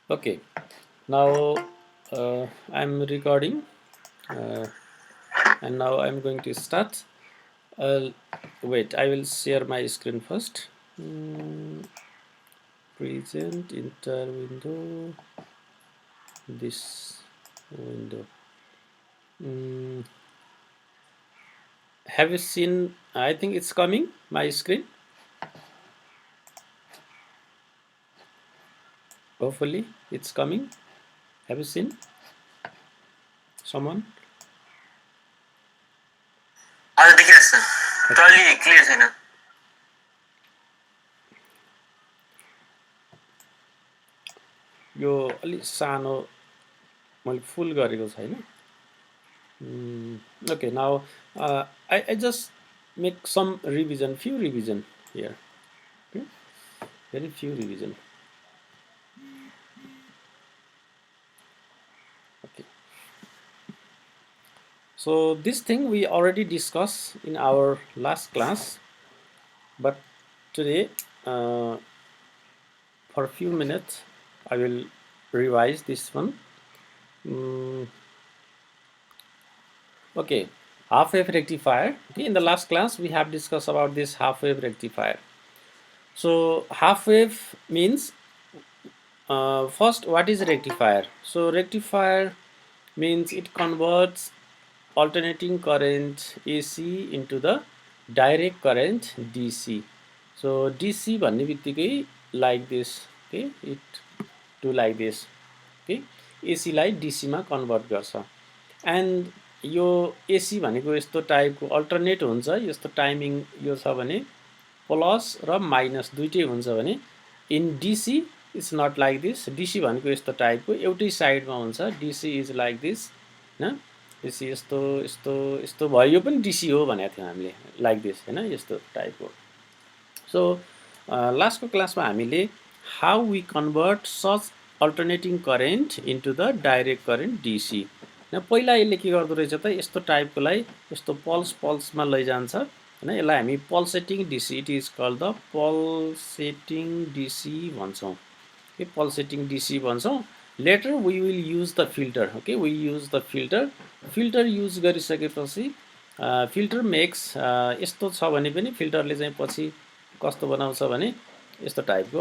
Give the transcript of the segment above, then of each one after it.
Okay, now I'm recording uh, and now I'm going to start. Uh, Wait, I will share my screen first. Present enter window, this window. Mm, have you seen? I think it's coming, my screen. Hopefully, it's coming. Have you seen someone? हजुर देखिरहेको छ तर Okay. अलि clear छैन यो अलि सानो मैले फुल गरेको छैन. Okay, now I just make some revision, few revision here. Okay, very few revision. Okay, so this thing we already discussed in our last class, but today for a few minutes I will revise this one. Okay, half wave rectifier. Okay, in the last class we have discussed about this half wave rectifier. So half wave means first, what is rectifier? So rectifier means it converts alternating current AC into the direct current DC. So DC भन्ने बित्तिकै like this, okay, it do like this, okay, AC लाई DC मा convert गर्छ. And यो AC भनेको यस्तो टाइपको alternate हुन्छ. यस्तो टाइमिङ यो छ भने प्लस र माइनस दुइटै हुन्छ भने in DC it's not like this. DC भनेको यस्तो टाइपको एउटै साइडमा हुन्छ. DC इज लाइक दिस, होइन. DC यस्तो यस्तो यस्तो भयो. यो पनि DC हो भनेको थियौँ हामीले, लाइक दिस, होइन, यस्तो टाइपको. सो लास्टको क्लासमा हामीले how we convert such alternating current into the direct current DC. पहिला यसले के गर्दो रहेछ त, यस्तो टाइपकोलाई यस्तो पल्स पल्समा लैजान्छ, होइन. यसलाई हामी pulsating DC, it is called the pulsating DC भन्छौँ. ओके, पल्सेटिङ DC भन्छौँ. Later we will use the filter. Okay, we use the filter. Filter use गरिसकेपछि फिल्टर मेक्स यस्तो छ भने पनि फिल्टरले चाहिँ पछि कस्तो बनाउँछ भने यस्तो टाइपको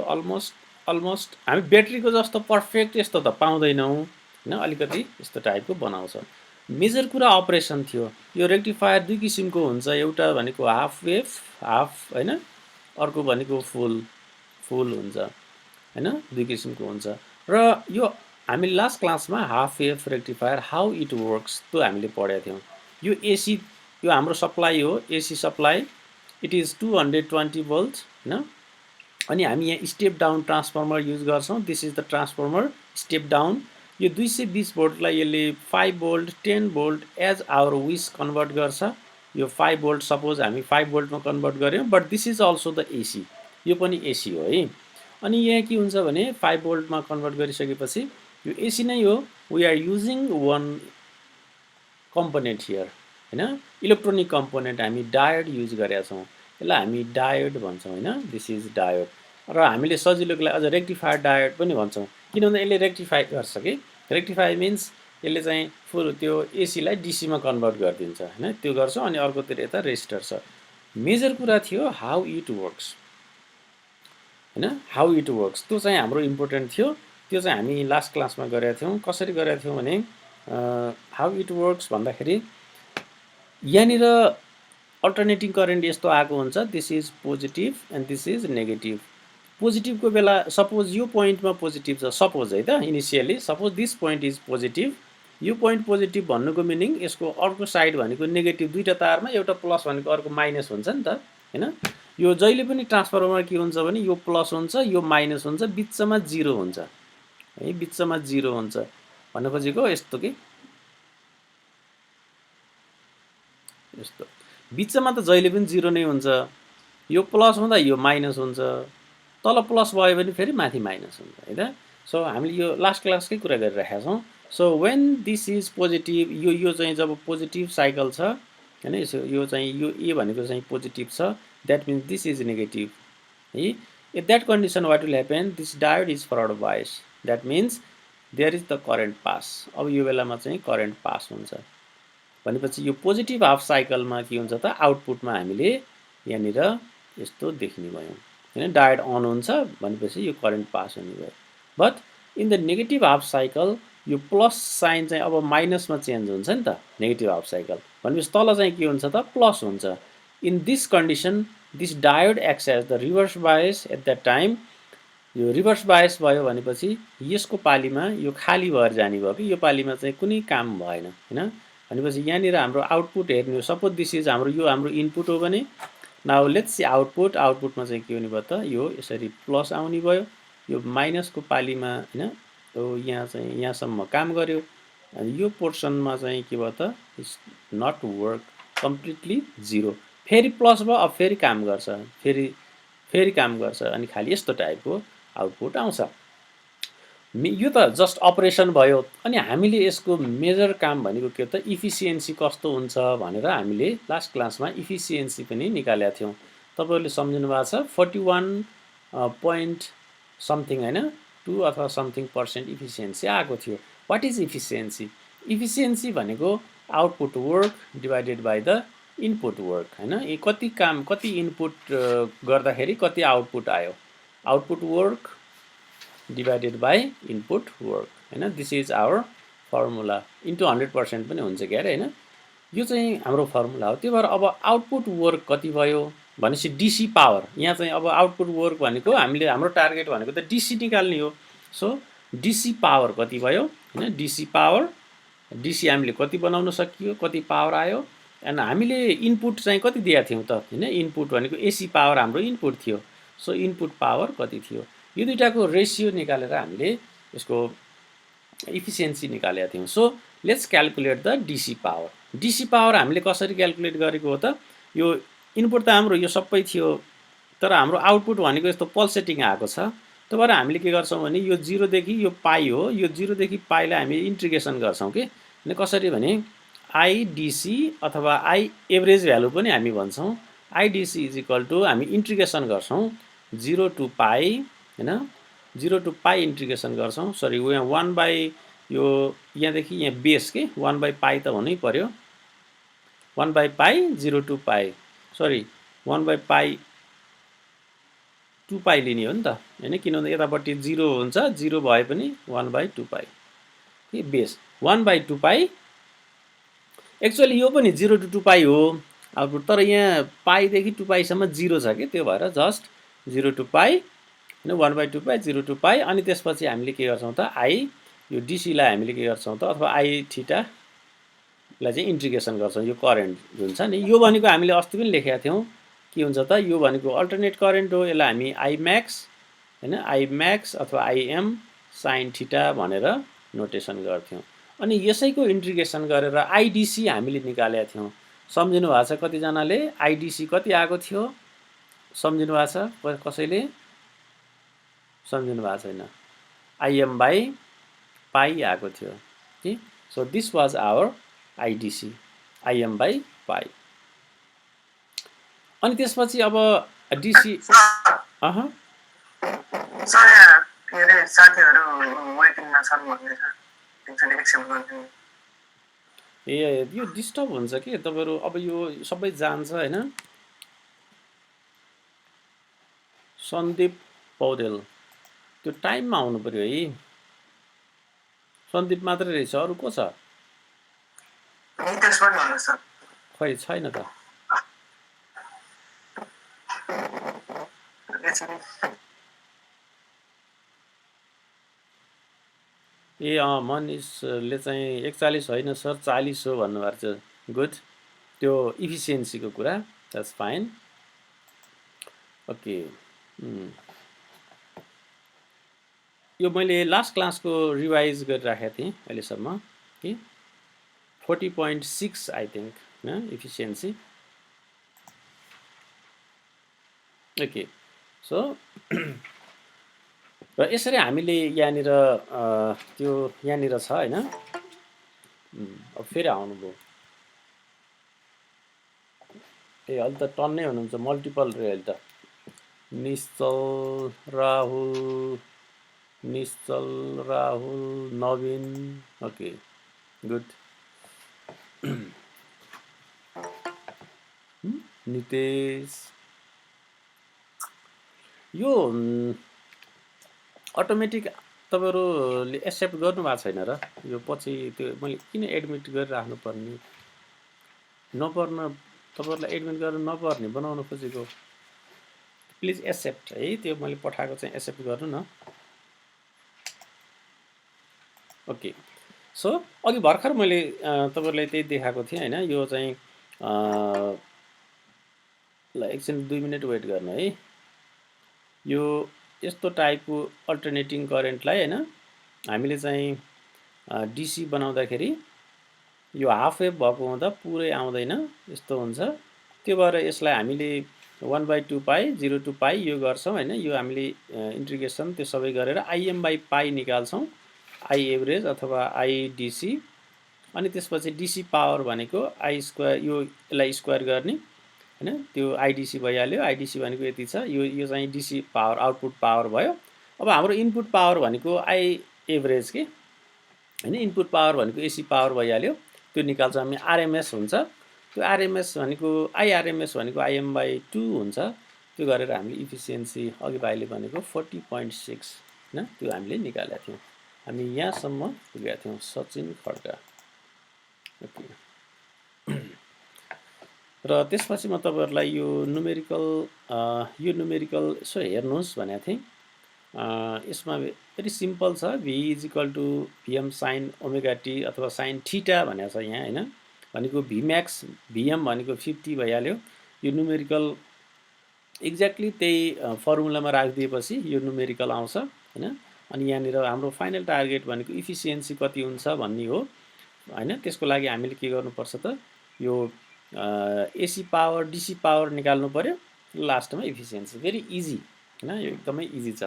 अलमोस्ट हामी ब्याट्रीको जस्तो पर्फेक्ट यस्तो त पाउँदैनौँ, होइन, अलिकति यस्तो टाइपको बनाउँछ. मेजर कुरा अपरेसन थियो. यो रेक्टिफायर दुई किसिमको हुन्छ. एउटा भनेको हाफ वेभ, हाफ, होइन, अर्को भनेको फुल हुन्छ, होइन, दुई किसिमको हुन्छ. र यो हामी लास्ट क्लासमा half wave rectifier how it works त्यो हामीले पढेका थियौँ. यो AC, यो हाम्रो सप्लाई हो, AC supply. It is 220 volt, होइन. अनि हामी यहाँ स्टेप डाउन ट्रान्सफर्मर युज गर्छौँ. This is the transformer step down. यो 220 भोल्टलाई यसले 5 volt 10 volt as our wish convert गर्छ. यो 5 भोल्ट सपोज हामी 5 भोल्टमा कन्भर्ट गऱ्यौँ, but this is also the AC. यो पनि AC हो है. अनि यहाँ के हुन्छ भने 5 भोल्टमा कन्भर्ट गरिसकेपछि यो AC नै हो. We are using one component here, होइन, इलेक्ट्रोनिक कम्पोनेन्ट हामी डायोड युज गरेका छौँ. यसलाई हामी डायोड भन्छौँ, होइन. This is diode. र हामीले सजिलोको लागि अझ रेक्टिफायर डायोड पनि भन्छौँ, किनभने यसले रेक्टिफाई गर्छ कि. रेक्टिफाई मिन्स यसले चाहिँ फुल त्यो एसीलाई डीसीमा कन्भर्ट गरिदिन्छ, होइन, त्यो गर्छ. अनि अर्कोतिर यता रेजिस्टर छ. मेजर कुरा थियो हाउ इट वर्क्स, होइन, हाउ इट वर्क्स. त्यो चाहिँ हाम्रो इम्पोर्टेन्ट थियो. त्यो चाहिँ हामी लास्ट क्लासमा गरेका थियौँ. कसरी गरेका थियौँ भने हाउ इट वर्क्स भन्दाखेरि यहाँनिर अल्टरनेटिङ करेन्ट यस्तो आएको हुन्छ. This is positive and this is negative. पोजिटिभको बेला सपोज यो पोइन्टमा पोजिटिभ छ, सपोज है त, initially suppose this point is positive. यो पोइन्ट पोजिटिभ भन्नुको मिनिङ यसको अर्को साइड भनेको नेगेटिभ. दुईवटा तारमा एउटा प्लस भनेको अर्को माइनस हुन्छ नि त, होइन. यो जहिले पनि ट्रान्सफर्मर के हुन्छ भने यो प्लस हुन्छ, यो माइनस हुन्छ, बिचमा जिरो हुन्छ है, बिचमा जिरो हुन्छ भन्नु खोजेको यस्तो कि यस्तो. बिचमा त जहिले पनि जिरो नै हुन्छ. यो प्लस हुँदा यो माइनस हुन्छ, तल प्लस भयो भने फेरि माथि माइनस हुन्छ, है त. सो हामीले यो लास्ट क्लासकै कुरा गरिरहेका छौँ. So when this is positive, यो चाहिँ जब पोजिटिभ साइकल छ, होइन, यो चाहिँ यो ए भनेको चाहिँ पोजिटिभ छ, that means this is negative है. At that condition what will happen, this diode is forward bias. That means there is the current pass. अब यो बेलामा चाहिँ करेन्ट पास हुन्छ भनेपछि यो पोजिटिभ हाफ साइकलमा के हुन्छ त आउटपुटमा हामीले यहाँनिर यस्तो देख्ने भयौँ हैन। डायोड अन हुन्छ भनेपछि यो करेन्ट पास हुने भयो। But in the negative half cycle यो प्लस साइन चाहिँ अब माइनसमा चेन्ज हुन्छ नि त नेगेटिभ हाफ साइकल भनेपछि तल चाहिँ के हुन्छ त प्लस हुन्छ। In this condition this diode acts as the reverse bias at that time. यो रिभर्स बायस भयो भनेपछि यसको पालीमा यो खाली भएर जाने भयो कि यो पालीमा चाहिँ कुनै काम भएन हैन। भनेपछि यहाँनिर हाम्रो आउटपुट हेर्नु सपोज दिस इज हाम्रो यो हाम्रो इनपुट हो भने नाउ लेट्स सी आउटपुट। आउटपुटमा चाहिँ के हुने भयो त यो यसरी प्लस आउने भयो। यो माइनसको पालीमा हैन यो यहाँ चाहिँ यहाँसम्म काम गर्यो अनि यो पोर्सनमा चाहिँ के भयो त is not work completely zero. फेरि प्लस भयो अब फेरि काम गर्छ फेरि काम गर्छ अनि खालि यस्तो टाइपको आउटपुट आउँछ। यो त जस्ट अपरेसन भयो। अनि हामीले यसको मेजर काम भनेको के हो त इफिसियन्सी कस्तो हुन्छ भनेर हामीले लास्ट क्लासमा इफिसियन्सी पनि निकालेका थियौँ। तपाईँहरूले सम्झिनु भएको छ 41 पोइन्ट समथिङ हैन 2 अथवा समथिङ % इफिसियन्सी आएको थियो। What is efficiency? इफिसियन्सी भनेको output work divided by the input work हैन। कति काम कति इनपुट गर्दाखेरि कति आउटपुट आयो। Output work divided by input work हैन। This is our formula into 100% पनि हुन्छ क्या अरे हैन। यो चाहिँ हाम्रो फर्मुला हो। त्यो भएर अब आउटपुट वर्क कति भयो भनेपछि डिसी पावर। यहाँ चाहिँ अब आउटपुट वर्क भनेको हामीले हाम्रो टार्गेट भनेको त डिसी निकाल्ने हो। सो डिसी पावर कति भयो हैन। डिसी पावर डिसी हामीले कति बनाउन सकियो कति पावर आयो एन्ड हामीले इनपुट चाहिँ कति दिएका थियौँ त हैन। इनपुट भनेको एसी पावर हाम्रो इनपुट थियो। सो इनपुट पावर कति थियो यो दुईटाको रेसियो निकालेर हामीले यसको इफिसियन्सी निकालेका थियौँ। So let's calculate the DC power. DC power हामीले कसरी क्याल्कुलेट गरेको हो त यो इनपुट त हाम्रो यो सबै थियो तर हाम्रो आउटपुट भनेको यस्तो पल्सेटिङ आएको छ। त्यो भएर हामीले के गर्छौँ भने यो 0 देखि यो पाई हो यो 0 देखि पाईलाई हामी इन्टिग्रेसन गर्छौँ कि अनि कसरी भने आइडिसी अथवा आई एभरेज भ्यालु पनि हामी भन्छौँ। आइडिसी इज इक्वल टु हामी इन्टिग्रेसन गर्छौँ 0 टु पाई हैन 0 टु पाई इन्टिग्रेसन गर्छौँ। सरी यहाँ 1 बाई यो यहाँदेखि यहाँ बेस के 1 बाई पाई त हुनै पर्यो 1 by pi 0 to pie sorry 1 by pi 2 पाई लिने हो नि त हैन। किनभने यतापट्टि 0 हुन्छ 0 भए पनि 1 बाई 2 पाई कि बेस 1 बाई 2 पाई। एक्चुअली यो पनि 0 टु 2 पाई हो आउटपुट तर यहाँ पाईदेखि 2 पाईसम्म 0 छ कि त्यो भएर जस्ट 0 टु पाई हैन 1 बाई 2 पाई 0 टु पाई। अनि त्यसपछि हामीले के गर्छौँ त आई यो डिसीलाई हामीले के गर्छौँ त अथवा आई थीटालाई चाहिँ इन्टिग्रेसन गर्छौँ। यो करेन्ट जुन छ नि यो भनेको हामीले अस्ति पनि लेखेका थियौँ के हुन्छ त यो भनेको अल्टरनेट करेन्ट हो। यसलाई हामी आई म्याक्स हैन आई म्याक्स अथवा आइएम साइन थीटा भनेर नोटेसन गर्थ्यौँ। अनि यसैको इन्टिग्रेसन गरेर आइडिसी हामीले निकालेका थियौँ। सम्झिनु भएको छ कतिजनाले आइडिसी कति आएको थियो सम्झिनु भएको छ कसैले सम्झिनु भएको छैन। आइएम बाई पाई आएको थियो कि so this was our IDC IM by pi. अनि त्यसपछि अब डिसी अह सर यहाँ के अरे साथीहरू वेटिङमा छन् भन्दैछ एकचोटि एक्सेप्ट गर्दिनु। ए यो डिस्टर्ब हुन्छ कि तपाईँहरू अब यो सबै जान्छ हैन। सन्दीप पौडेल त्यो टाइममा आउनु पर्यो है। सन्दीप मात्रै रहेछ अरू को छ नितेश पनि भन्नुहोस् सर। खै छैन त ए मनिषले चाहिँ 41 होइन सर 40 हो भन्नुभएको छ। गुड त्यो इफिसियन्सीको कुरा द्याट्स फाइन ओके। यो मैले लास्ट क्लासको रिभाइज गरिराखेको थिएँ अहिलेसम्म कि 40.6 आई थिङ्क हैन इफिसियन्सी ओके। सो र यसरी हामीले यहाँनिर त्यो यहाँनिर छ हैन। अब फेरि आउनुभयो ए अहिले त टन्नै हुनुहुन्छ मल्टिपल रे अहिले त निश्चल राहुल निश्चल, राहुल, नवीन, ओके गुड, नितेश। यो अटोमेटिक तपाईँहरूले एक्सेप्ट गर्नुभएको छैन र? यो पछि त्यो मैले किन एडमिट गरिराख्नु पर्ने, नपर्न, तपाईँहरूलाई एडमिट गरेर नपर्ने बनाउनु खोजेको। प्लिज एक्सेप्ट है, त्यो मैले पठाएको चाहिँ एक्सेप्ट गर्नु न। ओके, सो अघि भर्खर मैले तपाईँहरूलाई त्यही देखाएको थिएँ होइन, यो चाहिँ ल एकछिन 2 मिनट वेट गर्नु है। यो यस्तो टाइपको अल्टरनेटिङ करेन्टलाई होइन हामीले चाहिँ डिसी बनाउँदाखेरि यो हाफ वेभ भएको हुँदा पुरै आउँदैन, यस्तो हुन्छ। त्यो भएर यसलाई हामीले 1/2 पाई 0 to पाई यो गर्छौँ होइन। यो हामीले इन्टिग्रेसन त्यो सबै गरेर IM/पाई निकाल्छौँ, आई एभरेज अथवा आइडिसी। अनि त्यसपछि डिसी पावर भनेको आई स्क्वायर, यो यसलाई स्क्वायर गर्ने होइन, त्यो आइडिसी भइहाल्यो। आइडिसी भनेको यति छ, यो चाहिँ डिसी पावर आउटपुट पावर भयो। अब हाम्रो इनपुट पावर भनेको आई एभरेज के होइन, इनपुट पावर भनेको एसी पावर भइहाल्यो, त्यो निकाल्छौँ हामी। आरएमएस हुन्छ, त्यो आरएमएस भनेको आइआरएमएस भनेको IM/2 हुन्छ। त्यो गरेर हामीले इफिसियन्सी अघि भाइले भनेको 40.6 होइन, त्यो हामीले निकालेका थियौँ। हामी यहाँसम्म पुगेका थियौँ, सचिन खड्का। ओके, र त्यसपछि म तपाईँहरूलाई यो न्युमेरिकल यसो हेर्नुहोस् भनेको थिएँ। यसमा भेरी सिम्पल छ, V = VM sin omega T अथवा sin थीटा भनेको छ यहाँ होइन। भनेको Vmax VM भनेको 50 भइहाल्यो। यो न्युमेरिकल एक्ज्याक्टली त्यही फर्मुलामा राखिदिएपछि यो न्युमेरिकल आउँछ होइन। अनि यहाँनिर हाम्रो फाइनल टार्गेट भनेको इफिसियन्सी कति हुन्छ भन्ने हो होइन। त्यसको लागि हामीले के गर्नुपर्छ त, यो एसी पावर डिसी पावर निकाल्नु पर्यो, लास्टमा इफिसियन्सी। भेरी इजी होइन, यो एकदमै इजी छ।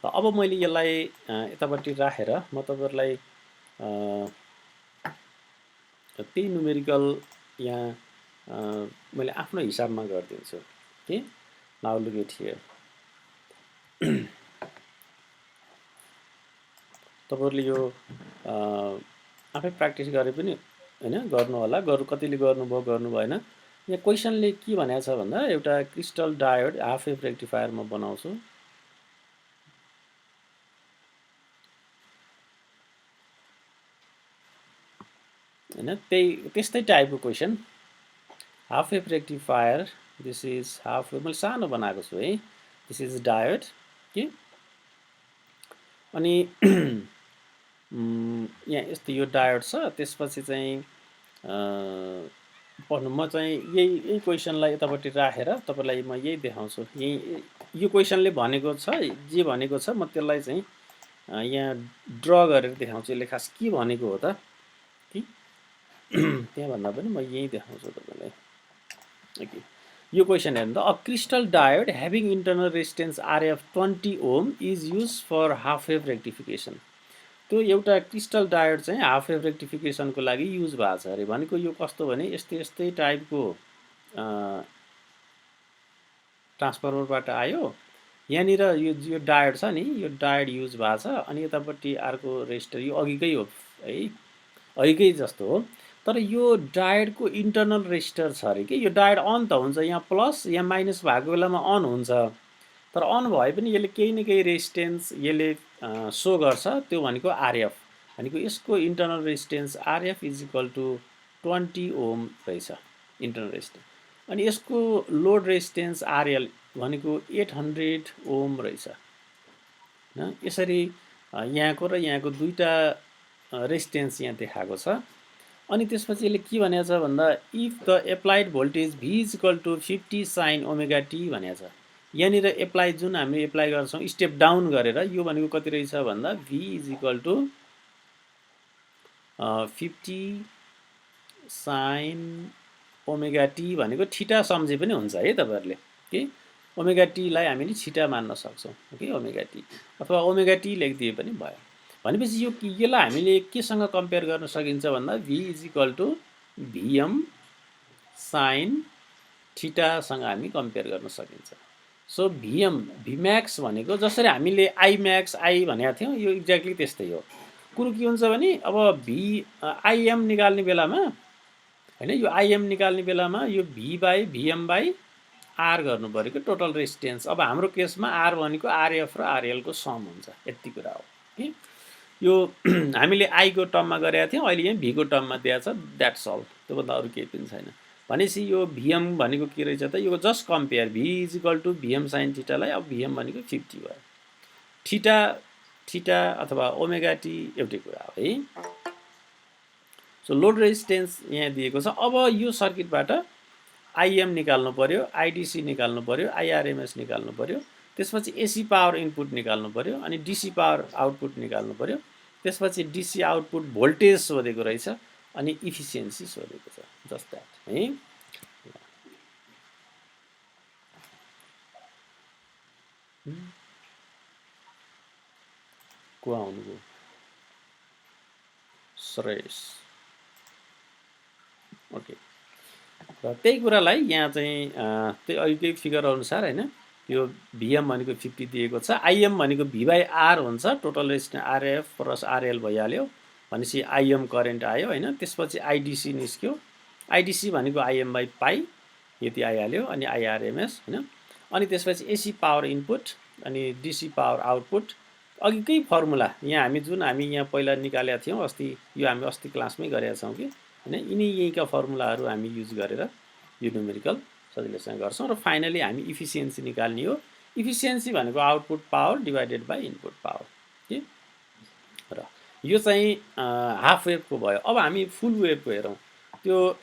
अब मैले यसलाई यतापट्टि राखेर म तपाईँहरूलाई त्यही न्युमेरिकल यहाँ मैले आफ्नो हिसाबमा गरिदिन्छु के। नाउ लुक एट हियर, तपाईँहरूले यो आफै प्र्याक्टिस गरे पनि होइन गर्नु होला, कतिले गर्नुभयो गर्नु भएन। यहाँ क्वेसनले के भनेको छ भन्दा एउटा crystal diode half wave rectifier म बनाउँछु होइन। त्यस्तै टाइपको question, half wave rectifier, this is half wave, मैले सानो बनाएको छु है, दिस इज डायोड के। अनि यहाँ यस्तो यो डायोड छ। त्यसपछि चाहिँ पढ्नु, म चाहिँ यही क्वेसनलाई यतापट्टि राखेर तपाईँलाई म यही देखाउँछु। यो क्वेसनले भनेको छ, जे भनेको छ म त्यसलाई चाहिँ यहाँ ड्र गरेर देखाउँछु। यसले खास के भनेको हो त कि त्यहाँ भन्दा पनि म यही देखाउँछु तपाईँलाई। ओके, यो क्वेसन हेर्नु त, a crystal diode having internal resistance RF 20 ohm is use for half wave rectification. त्यो एउटा क्रिस्टल डायोड चाहिँ हाफ वेभ रेक्टिफिकेसनको लागि युज भएको छ अरे। भनेको यो कस्तो भने यस्तै टाइपको ट्रान्सफर्मरबाट आयो। यहाँनिर यो डायोड छ नि, यो डायोड युज भएको छ। अनि यतापट्टि अर्को रेजिस्टर, यो अघिकै हो है, अघिकै जस्तो हो। तर यो डायोडको इन्टरनल रेजिस्टर छ अरे कि। यो डायोड अन त हुन्छ, यहाँ प्लस यहाँ माइनस भएको बेलामा अन हुन्छ। तर अन भए पनि यसले केही न केही रेजिस्टेन्स यसले सो गर्छ, त्यो भनेको RF। भनेको यसको इन्टरनल रेजिस्टेन्स RF = 20 ओम रहेछ इन्टरनल रेजिस्टेन्स। अनि यसको लोड रेजिस्टेन्स RL भनेको 800 ओम रहेछ होइन। यसरी यहाँको र यहाँको दुईटा रेजिस्टेन्स यहाँ देखाएको छ। अनि त्यसपछि यसले के भनेको छ भन्दा if the applied voltage V = 50 sin omega T भनेको छ। यहाँनिर एप्लाई जुन हामीले एप्लाई गर्छौँ स्टेप डाउन गरेर, यो भनेको कति रहेछ भन्दा V = 50 sin ओमेगा टी भनेको थीटा सम्झे पनि हुन्छ है तपाईँहरूले कि। ओमेगा टीलाई हामीले थीटा मान्न सक्छौँ कि, ओमेगा टी अथवा ओमेगा टी लेखिदिए पनि भयो। भनेपछि यसलाई हामीले केसँग कम्पेयर गर्न सकिन्छ भन्दा V = VM sin थीटासँग हामी कम्पेयर गर्न सकिन्छ। सो भिम्याक्स भनेको जसरी हामीले आइम्याक्स आई भनेका थियौँ यो एक्ज्याक्टली त्यस्तै हो। कुरो के हुन्छ भने अब आइएम निकाल्ने बेलामा हैन यो आइएम निकाल्ने बेलामा यो भी बाई भिएम बाई आर गर्नु पऱ्यो कि टोटल रेजिस्टेन्स। अब हाम्रो केसमा आर भनेको आरएफ र आरएलको सम हुन्छ, यति कुरा हो कि यो हामीले आईको टर्ममा गरेका थियौँ, अहिले यहाँ भीको टर्ममा दिएको छ, द्याट्स अल, त्योभन्दा अरू केही पनि छैन। भनेपछि यो भिएम भनेको के रहेछ त, यो just compare V is equal to VM sine थीटालाई, अब भिएम भनेको 50 भयो, थीटा अथवा ओमेगा टी एउटै कुरा हो है। सो लोड रेजिस्टेन्स यहाँ दिएको छ। अब यो सर्किटबाट आइएम निकाल्नु पर्यो, आइडिसी निकाल्नु पर्यो, आइआरएमएस निकाल्नु पर्यो, त्यसपछि एसी पावर इनपुट निकाल्नु पर्यो, अनि डिसी पावर आउटपुट निकाल्नु पर्यो, त्यसपछि डिसी आउटपुट भोल्टेज सोधेको रहेछ, अनि इफिसियन्सी सोधेको छ, जस्ट द्याट है। को आउनुभयो? श्रेयस, ओके। र त्यही कुरालाई यहाँ चाहिँ त्यही अघिकै फिगर अनुसार होइन, यो भिएम भनेको 50 दिएको छ, आइएम भनेको भी बाई आर हुन्छ, total resistance RF plus RL भइहाल्यो, भनेपछि आइएम करेन्ट आयो होइन। त्यसपछि आइडिसी निस्क्यो, आइडिसी भनेको आइएम बाई पाई यति आइहाल्यो, अनि आइआरएमएस होइन। अनि त्यसपछि एसी पावर इनपुट अनि डिसी पावर आउटपुट, अघिकै फर्मुला यहाँ हामी यहाँ पहिला निकालेका थियौँ अस्ति, यो हामी अस्ति क्लासमै गरेका छौँ कि होइन। यहीँका फर्मुलाहरू हामी युज गरेर यो न्युमेरिकल सजिलैसँग गर्छौँ, र फाइनली हामी इफिसियन्सी निकाल्ने हो। इफिसियन्सी भनेको output power divided by input power कि। र यो चाहिँ हाफ वेभको भयो। अब हामी फुल वेभको हेरौँ। त्यो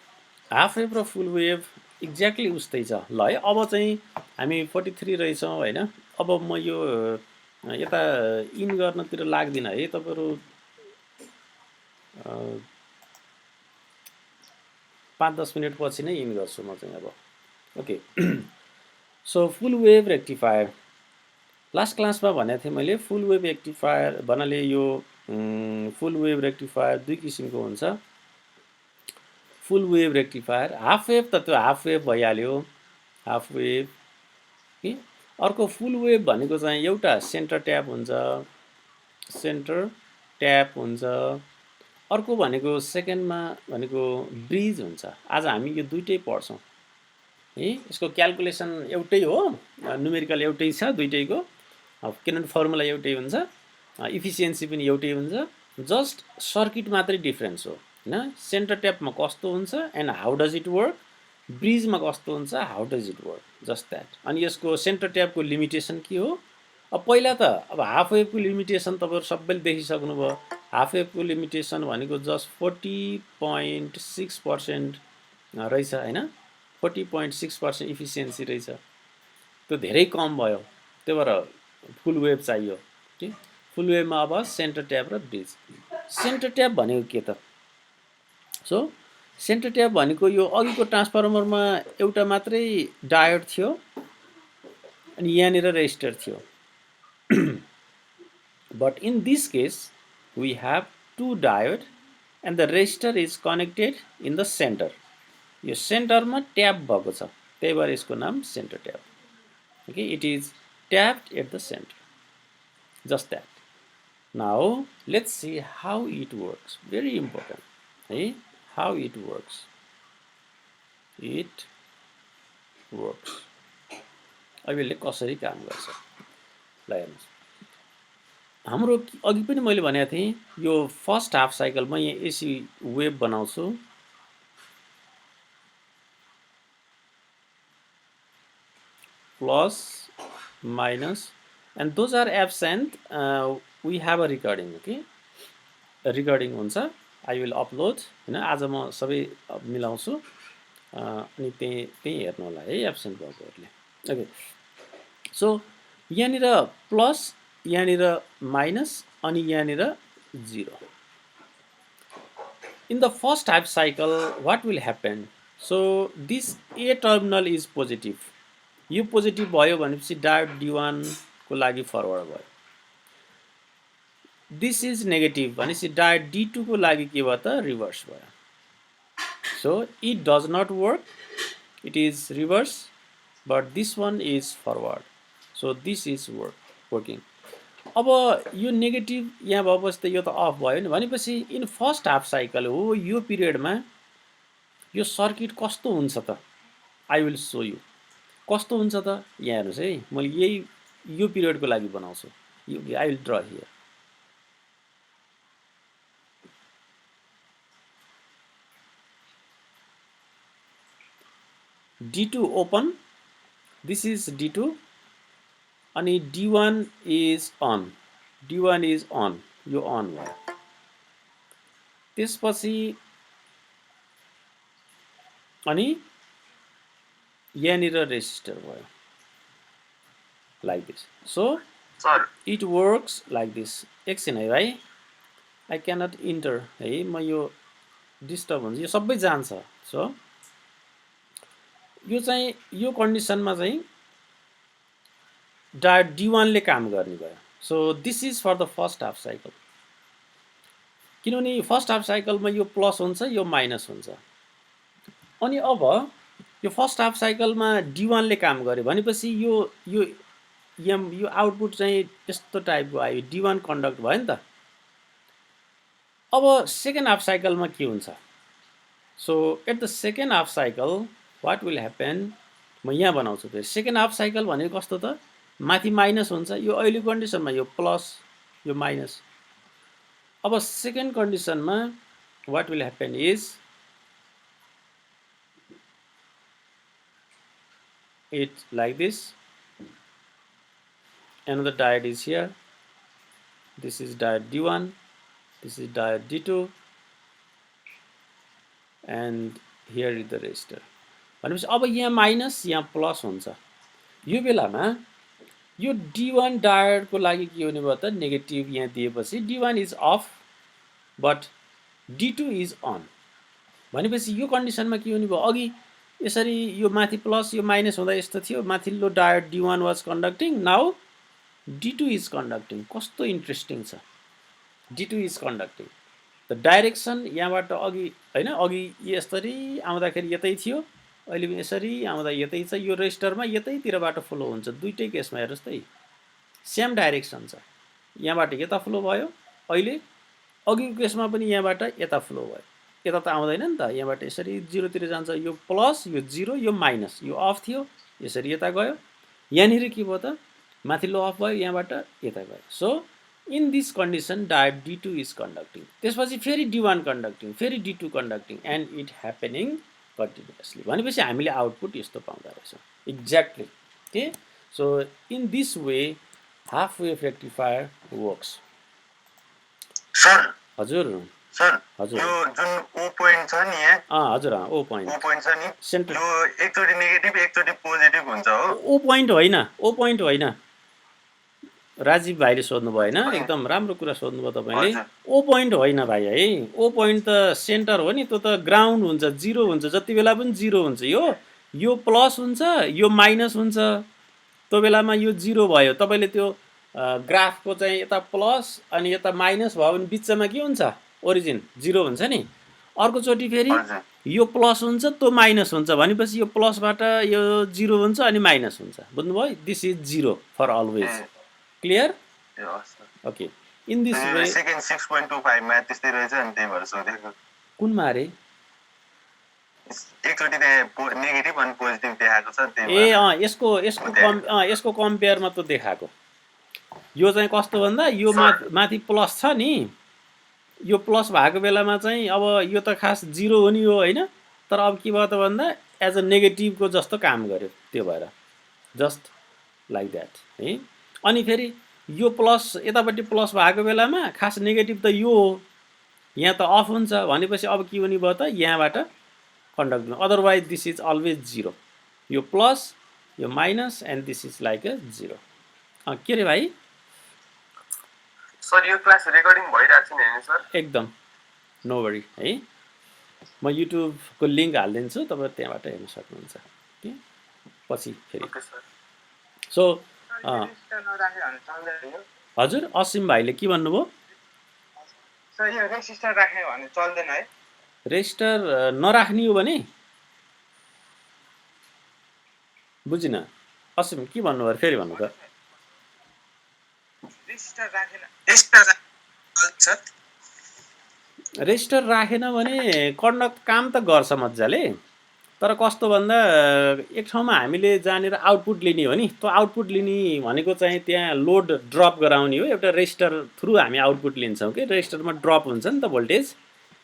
हाफ वेभ र फुल वेभ एक्ज्याक्टली उस्तै छ ल है। अब चाहिँ हामी 43 रहेछौँ होइन। अब म यो यता इन गर्नतिर लाग्दिनँ है, तपाईँहरू 5-10 मिनट पछि नै इन गर्छु म चाहिँ अब, okay. So full wave rectifier, last क्लासमा भनेको थिएँ मैले, फुल वेभ रेक्टिफायर भन्नाले यो फुल वेभ रेक्टिफायर दुई किसिमको हुन्छ। फुल वेभ रेक्टिफायर, हाफ वेभ त त्यो हाफ वेभ भइहाल्यो, हाफ वेभ कि। अर्को फुल वेभ भनेको चाहिँ एउटा सेन्टर ट्याप हुन्छ, सेन्टर ट्याप हुन्छ। अर्को भनेको सेकेन्डमा भनेको ब्रिज हुन्छ। आज हामी यो दुइटै पढ्छौँ है। यसको क्यालकुलेसन एउटै हो, न्युमेरिकल एउटै छ दुइटैको, किनभने फर्मुला एउटै हुन्छ, इफिसियन्सी पनि एउटै हुन्छ, जस्ट सर्किट मात्रै डिफ्रेन्स हो होइन। सेन्टर ट्यापमा कस्तो हुन्छ and how does it work, ब्रिजमा कस्तो हुन्छ how does it work, just that. अनि यसको सेन्टर ट्यापको लिमिटेसन के हो? अब पहिला त अब हाफ वेभको लिमिटेसन तपाईँहरू सबैले देखिसक्नुभयो। हाफ वेभको लिमिटेसन भनेको जस्ट 40.6% रहेछ होइन, 40.6% इफिसियन्सी रहेछ। त्यो धेरै कम भयो, त्यही भएर फुल वेभ चाहियो कि। फुल वेभमा अब सेन्टर ट्याप र ब्रिज। सेन्टर ट्याप भनेको के त? सो सेन्टर ट्याप भनेको यो अघिको ट्रान्सफर्मरमा एउटा मात्रै डायोड थियो अनि यहाँनिर रेजिस्टर थियो। But in this case we have two diode and the resistor is connected in the center. यो सेन्टरमा ट्याप भएको छ, त्यही भएर यसको नाम centre tap. Okay, it is tapped at the center. Just that. Now let's see how it works. Very important. Hey, how it works. It works. अब यसले कसरी काम गर्छ ल हेर्नुहोस्। हाम्रो अघि पनि मैले भनेको थिएँ यो फर्स्ट हाफ साइकल म यहाँ एसी वेभ बनाउँछु, plus minus and those are absent, we have a recording, okay. Recording हुन्छ, आई विल अपलोड होइन। आज म सबै मिलाउँछु अनि त्यही हेर्नु होला है एब्सेन्ट भएकोहरूले, ओके। सो यहाँनिर प्लस, यहाँनिर माइनस अनि यहाँनिर 0। In the first half cycle what will happen? So this A terminal is positive, यो पोजिटिभ भयो भनेपछि डायोड D1 को लागि फरवर्ड भयो। दिस इज नेगेटिभ भनेपछि डायोड D2 को लागि के भयो त? रिभर्स भयो। So it does not work, it is reverse, but this one is forward. So this is working. अब यो नेगेटिभ यहाँ भएपछि त यो त अफ भयो नि, भनेपछि इन फर्स्ट हाफ साइकल हो यो पिरियडमा यो सर्किट कस्तो हुन्छ त, आई विल सो यु कस्तो हुन्छ त। यहाँ हेर्नुहोस् है, मैले यही यो पिरियडको लागि बनाउँछु, I will draw here. D2 open, this is D2 अनि D1 is on, D1 is on, यो अन भयो। त्यसपछि अनि यहाँनिर रेजिस्टर भयो like this. So it works like this. एकछिन है भाइ, आई क्यानट इन्टर है, म यो डिस्टर्ब हुन्छ, यो सबै जान्छ। सो यो चाहिँ यो कन्डिसनमा चाहिँ डायोड D1 ले काम गर्ने भयो। So this is for the first half cycle, किनभने फर्स्ट हाफ साइकलमा यो प्लस हुन्छ यो माइनस हुन्छ। अनि अब यो फर्स्ट हाफ साइकलमा D1 ले काम गर्यो भनेपछि यो यो यो आउटपुट चाहिँ यस्तो टाइपको आयो, D1 कन्डक्ट भयो नि त। अब सेकेन्ड हाफ साइकलमा के हुन्छ? So at the second half cycle what will happen, म यहाँ बनाउँछु फेरि। सेकेन्ड हाफ साइकल भनेको कस्तो त, माथि माइनस हुन्छ, यो अहिले कन्डिसनमा यो प्लस यो माइनस। अब सेकेन्ड कन्डिसनमा what will happen is it like this, another diode is here, this is diode D1, this is diode D2 and here is the resistor। भनेपछि अब यहाँ माइनस यहाँ प्लस हुन्छ। यो बेलामा यो D1 डायोडको लागि के हुने भयो त, नेगेटिभ यहाँ दिएपछि D1 is off but D2 is on. भनेपछि यो कन्डिसनमा के हुने भयो, अघि यसरी यो माथि प्लस यो माइनस हुँदा यस्तो थियो, माथिल्लो diode D1 was conducting, now D2 is conducting. कस्तो इन्ट्रेस्टिङ छ, D2 is conducting. The direction यहाँबाट अघि होइन, अघि यसरी आउँदाखेरि यतै थियो, अहिले पनि यसरी आउँदा यतै छ। यो रेजिस्टरमा यतैतिरबाट फ्लो हुन्छ, दुईटै केसमा हेर्नुहोस् त, सेम डाइरेक्सन छ। यहाँबाट यता फ्लो भयो, अहिले अघिको केसमा पनि यहाँबाट यता फ्लो भयो, यता त आउँदैन नि त, यहाँबाट यसरी जिरोतिर जान्छ, यो प्लस यो जिरो यो माइनस, यो अफ थियो यसरी यता गयो, यहाँनिर के भयो त, माथिल्लो अफ भयो, यहाँबाट यता गयो। So in this condition diode D2 is conducting. त्यसपछि फेरि D1 कन्डक्टिङ, फेरि D2 conducting and it happening continuously. भनेपछि हामीले आउटपुट यस्तो पाउँदो रहेछ exactly. Okay, so in this way half wave rectifier works. Sir हजुर सर, हजुर, यो जुन ओ पोइन्ट छ नि यहाँ, हजुर ओ पोइन्ट छ नि सेन्टर, यो एकचोटि नेगेटिभ एकचोटि पोजिटिभ हुन्छ हो। ओ पोइन्ट होइन, ओ पोइन्ट होइन, राजीव भाइले सोध्नुभयो होइन, एकदम राम्रो कुरा सोध्नुभयो तपाईँले। ओ पोइन्ट होइन भाइ है, ओ पोइन्ट त सेन्टर हो नि, त्यो त ग्राउन्ड हुन्छ, जिरो हुन्छ, जति बेला पनि जिरो हुन्छ। यो प्लस हुन्छ, यो माइनस हुन्छ, त्यो बेलामा यो जिरो भयो। तपाईँले त्यो ग्राफको चाहिँ यता प्लस अनि यता माइनस भयो भने बिचमा के हुन्छ, ओरिजिन जिरो हुन्छ नि। अर्कोचोटि फेरि यो प्लस हुन्छ त्यो माइनस हुन्छ, भनेपछि यो प्लसबाट यो जिरो हुन्छ अनि माइनस हुन्छ, बुझ्नुभयो? This is zero for always. Clear? Okay, in this way second 6.25 मा त्यस्तै रहेछ नि, त्यही भएर सोधेको। कुनमा रे? एकचोटि त्यहाँ नेगेटिभ अनि पोजिटिभ देखाएको छ, त्यही ए यसको कम्पेयरमा त देखाएको। यो चाहिँ कस्तो भन्दा, यो माथि प्लस छ नि, यो प्लस भएको बेलामा चाहिँ अब यो त खास जिरो हो नि हो होइन, तर अब के भयो त भन्दा एज अ नेगेटिभको जस्तो काम गर्यो, त्यो भएर जस्ट लाइक द्याट है। अनि फेरि यो प्लस यतापट्टि प्लस भएको बेलामा खास नेगेटिभ त यो हो, यहाँ त अफ हुन्छ, भनेपछि अब के हुने भयो त, यहाँबाट conduct, otherwise this is always zero. यो प्लस यो minus and this is like a zero. के अरे भाइ? सर यो क्लास रेकर्डिङ भइरहेको छ नि हैन सर? एकदम, नो वरी है, म युट्युबको लिङ्क हालिदिन्छु, तपाईँ त्यहाँबाट हेर्न सक्नुहुन्छ कि पछि फेरि। सो हजुर, असीम भाइले के भन्नुभयो? सर यो रेजिस्टर राख्ने भने चल्दैन है? रेजिस्टर नराख्ने हो भने बुझिन? असिम के भन्नुभयो फेरि भन्नु त रेजिस्टर राखेन भने कन्डक्ट काम त गर्छ मजाले तर कस्तो भन्दा एक ठाउँमा हामीले जहाँनिर आउटपुट लिने हो नि त्यो आउटपुट लिने भनेको चाहिँ त्यहाँ लोड ड्रप गराउने हो एउटा रेजिस्टर थ्रु हामी आउटपुट लिन्छौँ कि रेजिस्टरमा ड्रप हुन्छ नि त भोल्टेज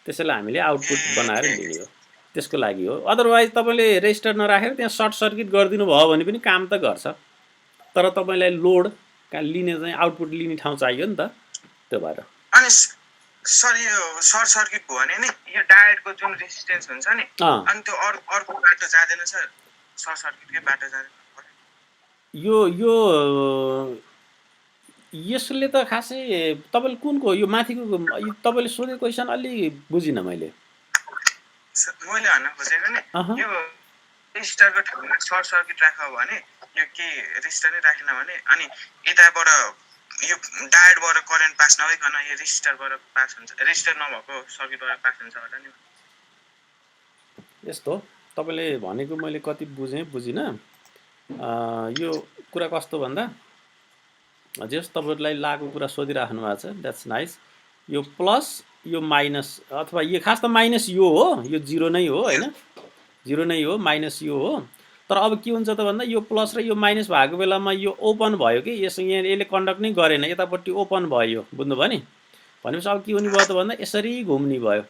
त्यसैलाई हामीले आउटपुट बनाएर लिने हो त्यसको लागि हो अदरवाइज तपाईँले रेजिस्टर नराखेर त्यहाँ सर्ट सर्किट गरिदिनु भयो भने पनि काम त गर्छ तर तपाईँलाई लोड लिने चाहिँ आउटपुट लिने ठाउँ चाहियो नि त त्यो भएर अनि सर यो सर्ट सर्किट भयो भने नि यो डायोडको जुन रेजिस्टेन्स हुन्छ नि अनि त्यो अर्को बाटो जाँदैन सर सर्ट सर्किटकै बाटो जाँदैन यो यो यसले त खासै तपाईँले कुनको यो माथिको तपाईँले सोधेको क्वेसन अलि बुझिनँ मैले भन्न खोजेको नि यो रेजिस्टरको ठाउँमा सर्ट सर्किट राख्यो भने यो के रेजिस्टर नै राखेन भने अनि यताबाट यो डायोडबाट करेन्ट पास नभइकन यो रेजिस्टरबाट पास हुन्छ रेजिस्टर नभएको सर्किटबाट पास हुन्छ होला नि यस्तो तपाईँले भनेको मैले कति बुझेँ बुझिनँ यो कुरा कस्तो भन्दा जस तपाईँलाई लागु कुरा सोधिराख्नु भएको छ द्याट्स नाइस यो प्लस यो माइनस अथवा यो खास त माइनस यो हो यो जिरो नै हो होइन जिरो नै हो माइनस यो हो तर अब के हुन्छ त भन्दा यो प्लस र यो माइनस भएको बेलामा यो ओपन भयो कि यहाँ यसले कन्डक्ट नै गरेन यतापट्टि ओपन भयो बुझ्नुभयो नि भनेपछि अब के हुने भयो त भन्दा यसरी घुम्ने भयो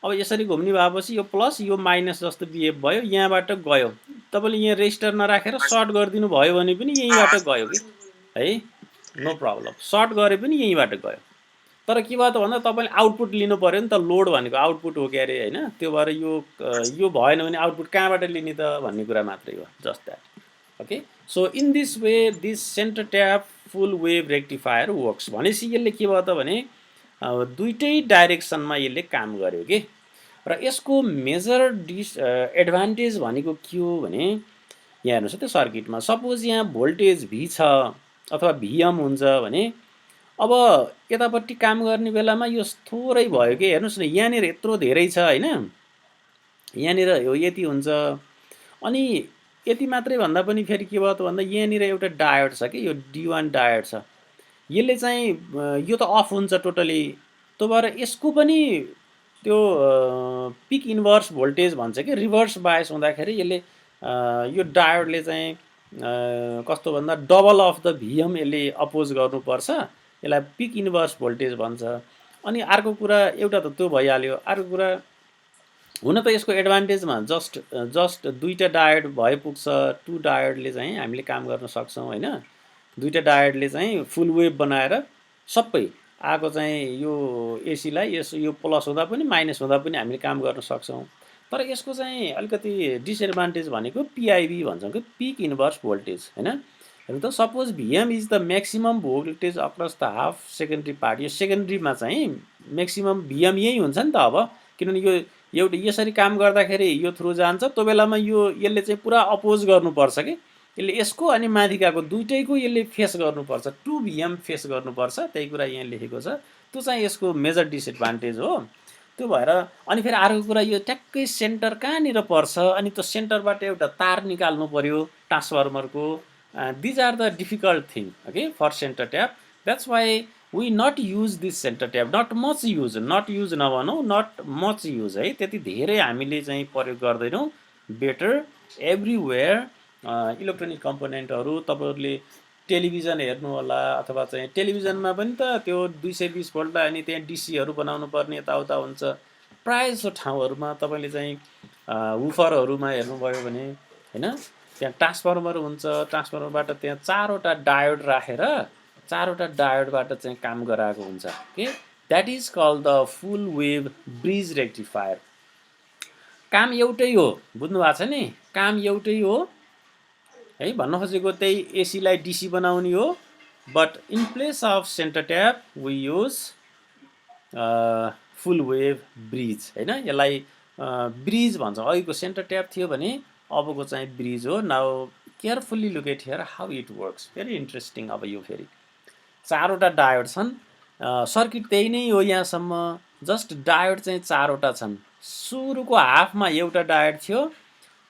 अब यसरी घुम्ने भएपछि यो प्लस यो माइनस जस्तो बिहेभ भयो यहाँबाट गयो तपाईँले यहाँ रेजिस्टर नराखेर सर्ट गरिदिनु भयो भने पनि यहीँबाट गयो कि है नो प्रब्लम सर्ट गरे पनि यहीँबाट गयो तर के भयो त भन्दा तपाईँले आउटपुट लिनु पऱ्यो नि त लोड भनेको आउटपुट हो के अरे होइन त्यो भएर यो भएन भने आउटपुट कहाँबाट लिने त भन्ने कुरा मात्रै हो just that okay so in this way this centre tap full wave rectifier works भनेपछि यसले के भयो त भने दुइटै डाइरेक्सनमा यसले काम गर्यो कि र यसको मेजर एडभान्टेज भनेको के हो भने यहाँ हेर्नुहोस् त्यो सर्किटमा सपोज यहाँ भोल्टेज भी छ अथवा भिएम हुन्छ भने अब यतापट्टि काम गर्ने बेलामा यो थोरै भयो कि हेर्नुहोस् न यहाँनिर यत्रो धेरै छ होइन यहाँनिर यो यति हुन्छ अनि यति मात्रै भन्दा पनि फेरि के भयो त भन्दा यहाँनिर एउटा डायोड छ कि यो D1 डायोड छ यसले चाहिँ यो त अफ हुन्छ टोटली त्यो भएर यसको पनि त्यो पिक इन्भर्स भोल्टेज भन्छ कि रिभर्स बायस हुँदाखेरि यसले यो डायोडले चाहिँ कस्तो भन्दा डबल अफ द भिएम यसले अपोज गर्नुपर्छ यसलाई पिक इन्भर्स भोल्टेज भन्छ अनि अर्को कुरा एउटा त त्यो भइहाल्यो अर्को कुरा हुन त यसको एडभान्टेजमा जस्ट दुईटा डायोड भए पुग्छ टु डायोडले चाहिँ हामीले काम गर्न सक्छौँ होइन दुईटा डायोडले चाहिँ फुल वेभ बनाएर सबै आएको चाहिँ यो एसीलाई यो प्लस हुँदा पनि माइनस हुँदा पनि हामीले काम गर्न सक्छौँ तर यसको चाहिँ अलिकति डिसएडभान्टेज भनेको पिआइभी भन्छौँ कि पिक इन्भर्स भोल्टेज होइन हेर्नु त suppose VM is the maximum voltage across the half secondary part यो सेकेन्ड्रीमा चाहिँ म्याक्सिमम भिएम यही हुन्छ नि त अब किनभने यो एउटा यसरी काम गर्दाखेरि यो थ्रु जान्छ त्यो बेलामा यसले चाहिँ पुरा अपोज गर्नुपर्छ कि यसले यसको अनि माथिकाको दुइटैको यसले फेस गर्नुपर्छ टु भिएम फेस गर्नुपर्छ त्यही कुरा यहाँ लेखेको छ त्यो चाहिँ यसको मेजर डिसएडभान्टेज हो त्यो भएर अनि फेरि अर्को कुरा यो ट्याक्कै सेन्टर कहाँनिर पर्छ अनि त्यो सेन्टरबाट एउटा तार निकाल्नु पर्यो ट्रान्सफर्मरको these are the difficult thing okay for center tap that's why we not use this centre tap not use नभनौँ नट मच युज है त्यति धेरै हामीले चाहिँ प्रयोग गर्दैनौँ बेटर एभ्रिवेयर इलेक्ट्रोनिक कम्पोनेन्टहरू तपाईँहरूले टेलिभिजन हेर्नु होला अथवा चाहिँ टेलिभिजनमा पनि त त्यो 220 भोल्ट अनि त्यहाँ डिसीहरू बनाउनु पर्ने यताउता हुन्छ प्रायः जसो ठाउँहरूमा तपाईँले चाहिँ वुफरहरूमा हेर्नुभयो भने होइन त्यहाँ ट्रान्सफर्मर हुन्छ ट्रान्सफर्मरबाट त्यहाँ चारवटा डायोड राखेर चारवटा डायोडबाट चाहिँ काम गराएको हुन्छ के that is called the full wave bridge rectifier काम एउटै हो बुझ्नु भएको छ नि काम एउटै हो है भन्न खोजेको त्यही एसीलाई डिसी बनाउने हो but in place of centre tap we use full wave bridge होइन यसलाई ब्रिज भन्छ अघिको सेन्टर ट्याप थियो भने अबको चाहिँ ब्रिज हो now carefully look at here how it works very interesting अब यो फेरि चारवटा डायोड छन् सर्किट त्यही नै हो यहाँसम्म जस्ट डायोड चाहिँ चारवटा छन् सुरुको हाफमा एउटा डायोड थियो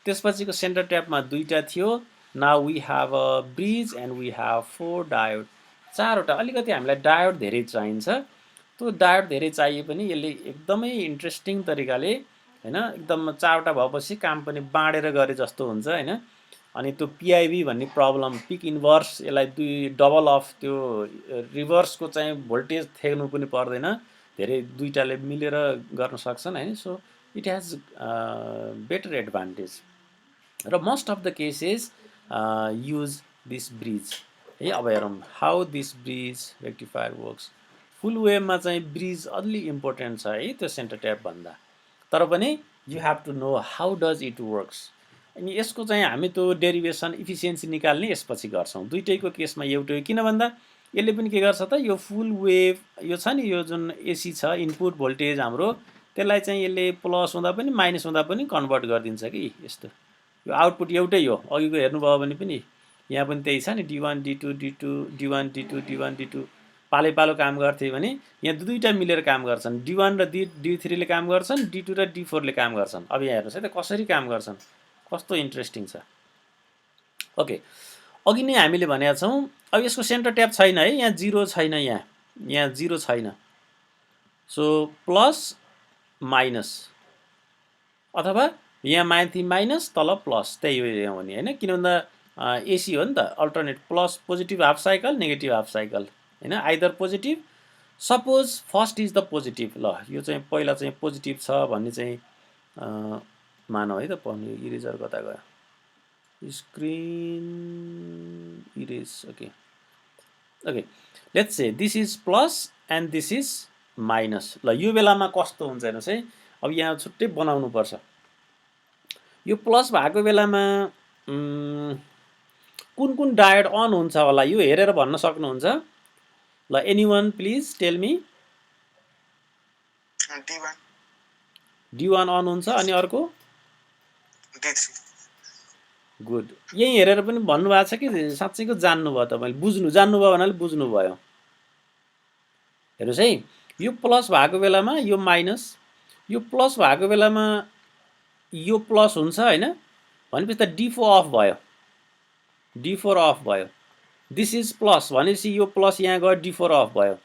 त्यसपछिको सेन्टर ट्यापमा दुईटा थियो now we have a bridge and we have 4 diode, चारवटा। अलिकति हामीलाई डायोड धेरै चाहिन्छ, त्यो डायोड धेरै चाहिए पनि यसले एकदमै इन्ट्रेस्टिङ तरिकाले हैन एकदम चारवटा भएपछि काम पनि बाँडेर गरे जस्तो हुन्छ हैन। अनि त्यो पिआइभी भन्ने प्रब्लम, पिक इन्भर्स, यसलाई दुई डबल अफ त्यो रिभर्सको चाहिँ भोल्टेज थेग्नु पनि पर्दैन, धेरै दुईटाले मिलेर गर्न सक्छन् हैन। So it has better advantage र most of the cases use this bridge है। अब हेरौँ how this bridge rectifier works. Full वेभमा चाहिँ ब्रिज अलि इम्पोर्टेन्ट छ है त्यो सेन्टर ट्याप भन्दा, तर पनि you have to know how does it works. अनि यसको चाहिँ हामी त्यो डेरिभेसन इफिसियन्सी निकाल्ने यसपछि गर्छौँ। दुईटैको केसमा एउटै, किन भन्दा यसले पनि के गर्छ त, यो फुल वेभ यो छ नि, यो जुन एसी छ इनपुट भोल्टेज हाम्रो, त्यसलाई चाहिँ यसले प्लस हुँदा पनि माइनस हुँदा पनि कन्भर्ट गरिदिन्छ कि यस्तो। यो आउटपुट एउटै हो, अघिको हेर्नुभयो भने पनि यहाँ पनि त्यही छ नि, D1 D2 D2 D1 D2 D1 D2 पालै पालो काम गर्थे भने यहाँ दुईटा मिलेर काम गर्छन्, D1 र D3 ले काम गर्छन्, D2 र D4 ले काम गर्छन्। अब यहाँ हेर्नुहोस् है त कसरी काम गर्छन्, कस्तो इन्ट्रेस्टिङ छ। ओके, अघि नै हामीले भनेका छौँ अब यसको सेन्टर ट्याप छैन है, यहाँ जिरो छैन, यहाँ जिरो छैन। सो प्लस माइनस अथवा यहाँ माथि माइनस तल प्लस, त्यही हो यहाँ हुने हैन। किन भन्दा एसी हो नि त, alternate plus positive half cycle negative half cycle हैन, either positive. Suppose first is the positive, ल यो चाहिँ पहिला चाहिँ पोजिटिभ छ भन्ने चाहिँ मानौ है त। पढ्नु इरेजर कता गयो, screen erase. Okay okay, let's say this is plus and this is minus. ल यो बेलामा कस्तो हुन्छ हेर्नुहोस् है, अब यहाँ छुट्टै बनाउनु पर्छ। यो प्लस भएको बेलामा कुन कुन डायोड अन हुन्छ होला यो हेरेर भन्न सक्नुहुन्छ? ल anyone please tell me. D1 on हुन्छ, अनि अर्को D3। गुड, यही हेरेर पनि भन्नुभएको छ कि साँच्चैको जान्नुभयो तपाईँले, जान्नुभयो भन्नाले बुझ्नुभयो। हेर्नुहोस् है, यो प्लस भएको बेलामा यो माइनस, यो प्लस भएको बेलामा यो प्लस हुन्छ हैन, भनेपछि त D4 अफ भयो, D4 अफ भयो। दिस इज प्लस भनेपछि यो प्लस यहाँ गयो, D4 अफ भयो।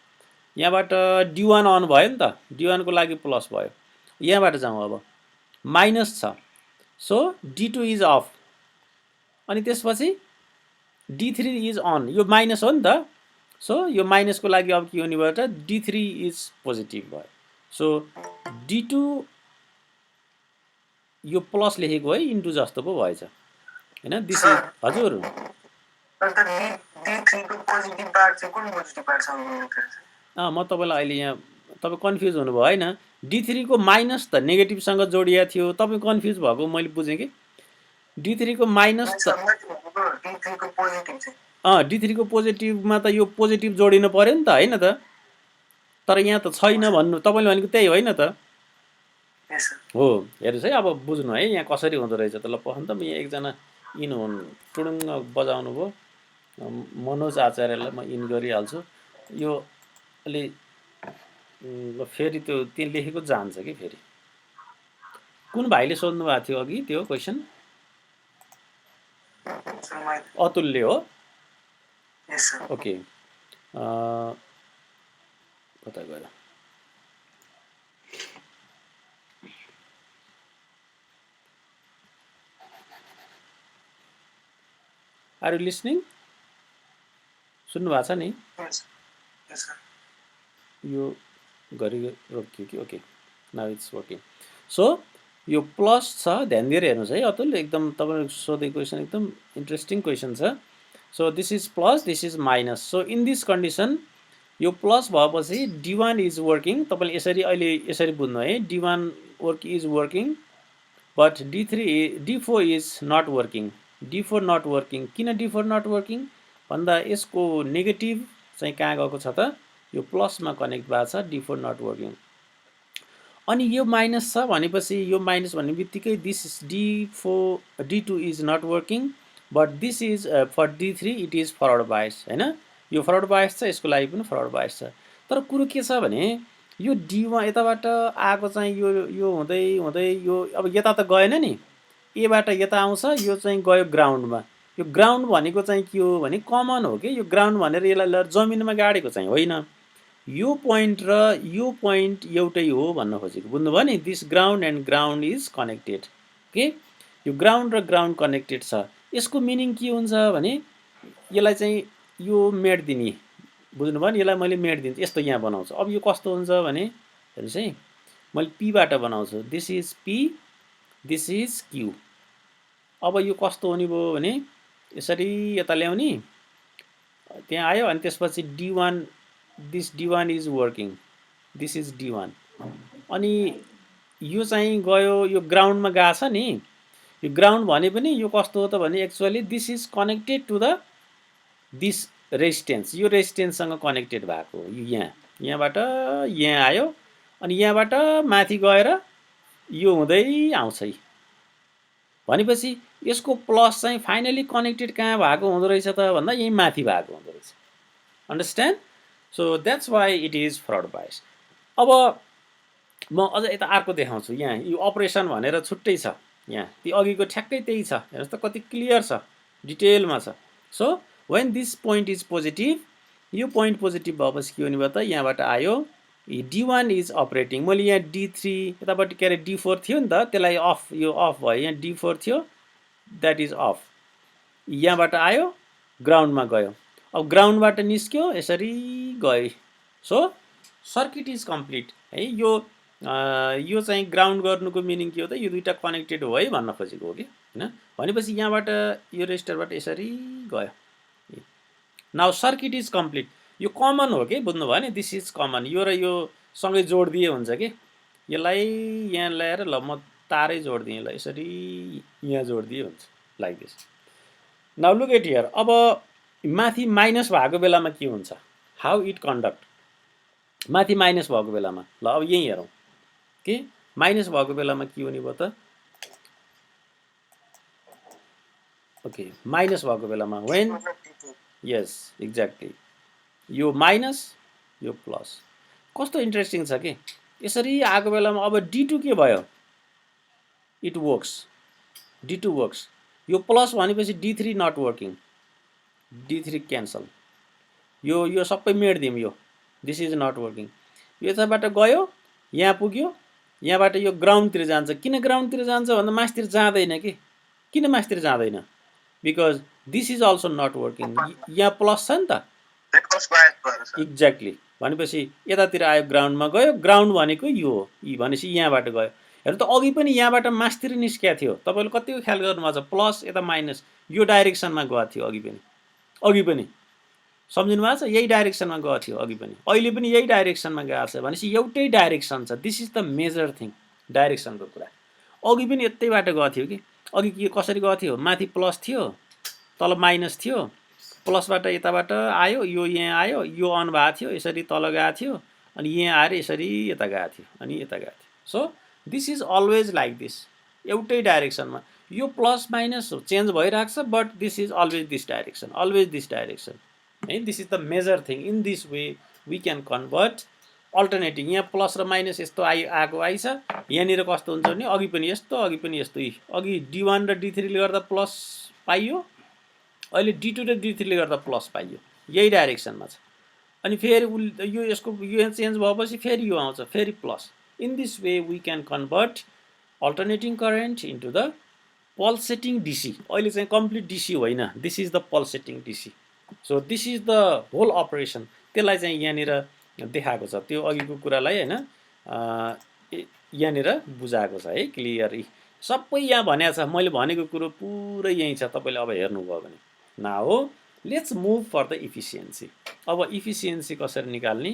यहाँबाट D1 अन भयो नि त, D1 को लागि प्लस भयो। यहाँबाट जाउँ, अब माइनस छ, सो D2 इज अफ, अनि त्यसपछि D3 इज अन, यो माइनस हो नि त, सो यो माइनसको लागि अब के हुने भयो त, D3 इज पोजिटिभ भयो। सो D2 यो प्लस लेखेको है, इन्टु जस्तो पो भएछ हैन। दिस इज हजुर म तपाईँलाई अहिले यहाँ तपाईँ कन्फ्युज हुनुभयो होइन। D3 को माइनस त नेगेटिभसँग जोडिया थियो, तपाईँ कन्फ्युज भएको मैले बुझेँ कि। D3 को माइनस त D3 को पोजिटिभमा त यो पोजिटिभ जोडिनु पर्यो नि त होइन त, तर यहाँ त छैन भन्नु, तपाईँले भनेको त्यही होइन त हो। हेर्नुहोस् है, अब बुझ्नु है यहाँ कसरी हुँदो रहेछ त। ल पखन त म यहाँ एकजना इन हुनु टुडुङ्ग बजाउनु भयो, मनोज आचार्यलाई म इन गरिहाल्छु। यो अलि फेरि त्यो त्यहाँ लेखेको जान्छ कि फेरि। कुन भाइले सोध्नु भएको थियो अघि त्यो क्वेसन? अतुलले हो। ओके, कता गयो? Are you listening? सुन्नु भएको छ नि? यो घरि रोकियो कि? Okay, now it's working. So यो प्लस छ, ध्यान दिएर हेर्नुहोस् है अतुल, एकदम तपाईँले सोधेको क्वेसन एकदम इन्ट्रेस्टिङ क्वेसन छ। So this is plus, this is minus. So in this condition यो प्लस भएपछि D1 इज वर्किङ, तपाईँले यसरी अहिले यसरी बुझ्नु है, D1 is working but D4 is not working. D4 not working, किन D4 नट वर्किङ भन्दा यसको नेगेटिभ चाहिँ कहाँ गएको छ त, यो प्लसमा कनेक्ट भएको छ, D4 नट वर्किङ। अनि यो माइनस छ भनेपछि यो माइनस भन्ने बित्तिकै this D2 is not working but this is for D3 it is forward bias हैन। यो फरवर्ड बायस छ, यसको लागि पनि फरवर्ड बायस छ। तर कुरो के छ भने यो D1 यताबाट आएको चाहिँ यो हुँदै यो अब यता त गएन नि, एबाट यता आउँछ, यो चाहिँ गयो ग्राउन्डमा, यो ग्राउन्ड भनेको चाहिँ के हो भने कमन हो कि यो ग्राउन्ड भनेर यसलाई जमिनमा गाडेको चाहिँ होइन। यो पोइन्ट र यो पोइन्ट एउटै हो भन्न खोजेको, बुझ्नुभयो नि। This ground and ground is connected के, यो ग्राउन्ड र ग्राउन्ड कनेक्टेड छ। यसको मिनिङ के हुन्छ भने यसलाई चाहिँ यो मेट दिने, बुझ्नुभयो नि। यसलाई मैले मेट दिन्छु, यस्तो यहाँ बनाउँछु। अब यो कस्तो हुन्छ भने हेर्नुहोस् है, मैले पीबाट बनाउँछु, this is P, this is Q. अब यो कस्तो हुने भयो भने यसरी यता ल्याउने, त्यहाँ आयो, अनि त्यसपछि D1, this D1 is working, this is D1। अनि यो चाहिँ गयो, यो ग्राउन्डमा गएको छ नि। यो ग्राउन्ड भने पनि यो कस्तो हो त भने actually this is connected to the this resistance, यो रेजिस्टेन्ससँग कनेक्टेड भएको हो। यो यहाँबाट यहाँ आयो, अनि यहाँबाट माथि गएर यो हुँदै आउँछ है। भनेपछि यसको प्लस चाहिँ फाइनली कनेक्टेड कहाँ भएको हुँदो रहेछ त भन्दा यही माथि भएको हुँदो रहेछ। Understand? So that's why it is forward bias. अब म अझ यता अर्को देखाउँछु। यहाँ यो अपरेसन भनेर छुट्टै छ, यहाँ त्यो अघिको ठ्याक्कै त्यही छ। हेर्नुहोस् त कति क्लियर छ, डिटेलमा छ। So when this point is positive, यो पोइन्ट पोजिटिभ भएपछि के हुने भयो त, यहाँबाट आयो D1 इज अपरेटिङ। मैले यहाँ D3 यतापट्टि के अरे D4 थियो नि त, त्यसलाई अफ, यो अफ भयो। यहाँ D4 थियो, द्याट इज अफ। यहाँबाट आयो, ग्राउन्डमा गयो। अब ग्राउन्डबाट निस्क्यो, यसरी गयो। सो सर्किट इज कम्प्लिट है। यो चाहिँ ग्राउन्ड गर्नुको मिनिङ के हो त, यो दुईवटा कनेक्टेड हो है भन्न खोजेको हो कि होइन। भनेपछि यहाँबाट यो रेजिस्टरबाट यसरी गयो। Now circuit is complete. यो कमन हो कि, बुझ्नुभयो नि। दिस इज कमन, यो र यो सँगै जोडिदिए हुन्छ कि। यसलाई यहाँ ल्याएर ल म तारै जोडिदिएँ, ल यसरी यहाँ जोडिदिए हुन्छ, like this. Now look at here. अब माथि माइनस भएको बेलामा के हुन्छ, हाउ इट कन्डक्ट। माथि माइनस भएको बेलामा, ल अब यहीँ हेरौँ कि माइनस भएको बेलामा के हुने भयो त। ओके, माइनस भएको बेलामा वेन, यस एक्ज्याक्टली, यो माइनस यो प्लस। कस्तो इन्ट्रेस्टिङ छ कि यसरी आएको बेलामा अब D2 के भयो, इट वर्क्स, D2 वर्क्स। यो प्लस भनेपछि D3 not working, D3 cancel. यो सबै मेटिदिउँ, यो दिस इज नट वर्किङ। यो यताबाट गयो, यहाँ पुग्यो, यहाँबाट यो ग्राउन्डतिर जान्छ। किन ग्राउन्डतिर जान्छ भन्दा मासतिर जाँदैन कि। किन मासतिर जाँदैन, because this is also not working. यहाँ प्लस छ नि त, एक्ज्याक्टली। भनेपछि यतातिर आयो, ग्राउन्डमा गयो। ग्राउन्ड भनेको यो हो, भनेपछि यहाँबाट गयो। हेर्नु त अघि पनि यहाँबाट मासतिर निस्किया थियो। तपाईँले कतिको ख्याल गर्नुभएको छ, प्लस यता माइनस यो डाइरेक्सनमा गएको थियो अघि पनि सम्झिनु भएको छ। यही डाइरेक्सनमा गएको थियो अघि पनि, अहिले पनि यही डाइरेक्सनमा गएको छ। भनेपछि एउटै डाइरेक्सन छ। This is the major thing, डाइरेक्सनको कुरा। अघि पनि यतैबाट गएको थियो कि। अघि के कसरी गएको थियो, माथि प्लस थियो, तल माइनस थियो, प्लसबाट यताबाट आयो, यो यहाँ आयो, यो अन भएको थियो, यसरी तल गएको थियो, अनि यहाँ आएर यसरी यता गएको थियो, अनि यता गएको थियो। So this is always like this, एउटै डाइरेक्सनमा। यो प्लस माइनस चेन्ज भइरहेको छ, but this is always this direction, always this direction है। This is the major thing. In this way we can convert alternating. यहाँ प्लस र minus यस्तो आएको आइछ। यहाँनिर कस्तो हुन्छ भने अघि पनि यस्तो, अघि पनि यस्तो। अघि D1 र D3 ले गर्दा प्लस पाइयो, अहिले D2 र D3 ले गर्दा प्लस पाइयो, यही डाइरेक्सनमा छ। अनि फेरि यो यसको यो चेन्ज भएपछि फेरि यो आउँछ, फेरि plus. In this way we can convert alternating current into the pulsating DC। अहिले चाहिँ कम्प्लिट DC होइन, this is the pulsating DC। So this is the whole operation. त्यसलाई चाहिँ यहाँनिर देखाएको छ, त्यो अघिको कुरालाई होइन, यहाँनिर बुझाएको छ है, क्लियरली सबै यहाँ भनेको छ। मैले भनेको कुरो पुरै यहीँ छ, तपाईँले अब हेर्नुभयो भने। Now let's move for the efficiency. अब इफिसियन्सी कसरी निकाल्ने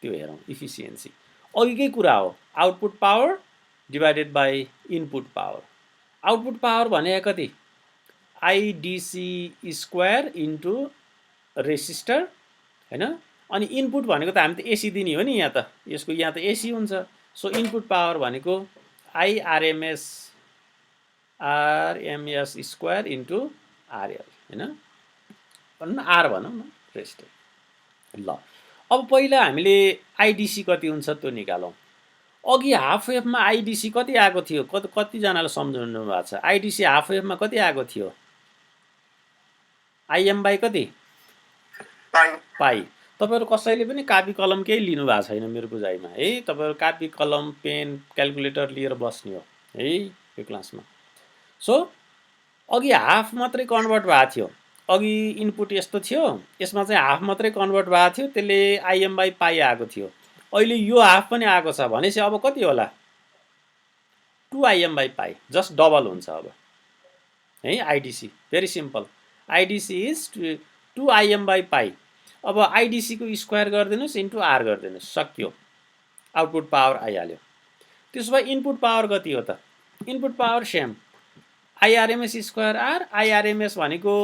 त्यो हेरौँ। इफिसियन्सी अघिकै कुरा हो, output power divided by input power. Output power भने कति, IDC स्क्वायर इन्टु रेसिस्टर होइन। अनि इनपुट भनेको त हामी त AC दिने हो नि, यहाँ त यसको यहाँ त AC हुन्छ। सो इनपुट पावर भनेको RMS स्क्वायर इन्टु RL होइन, भनौँ न R भनौँ न, रेसिस्टर। ल अब पहिला हामीले IDC कति हुन्छ त्यो निकालौँ। अघि हाफ वेभमा IDC कति आएको थियो, कतिजनाले सम्झाउनु भएको छ। IDC हाफ वेभमा कति आएको थियो, आइएम बाई कति पाई। तपाईँहरू कसैले पनि कापी कलम केही लिनु भएको छैन मेरो बुझाइमा है। तपाईँहरू कापी कलम पेन क्यालकुलेटर लिएर बस्ने हो है यो क्लासमा। सो अघि हाफ मात्रै कन्भर्ट भएको थियो, अघि इनपुट यस्तो थियो, यसमा चाहिँ हाफ मात्रै कन्भर्ट भएको थियो, त्यसले आइएम बाई पाई आएको थियो। अहिले यो हाफ पनि आएको छ भनेपछि अब कति होला, 2 IM by pie, just double हुन्छ अब है। IDC very simple, IDC is 2 IM by पाई। अब आइडिसी को स्क्वायर गरिदिनुहोस् इन्टु आर गरिदिनुहोस्, सक्यो, आउटपुट पावर आइहाल्यो। त्यसो भए इनपुट पावर कति हो त, input power same, IRMS square R. IRMS भनेको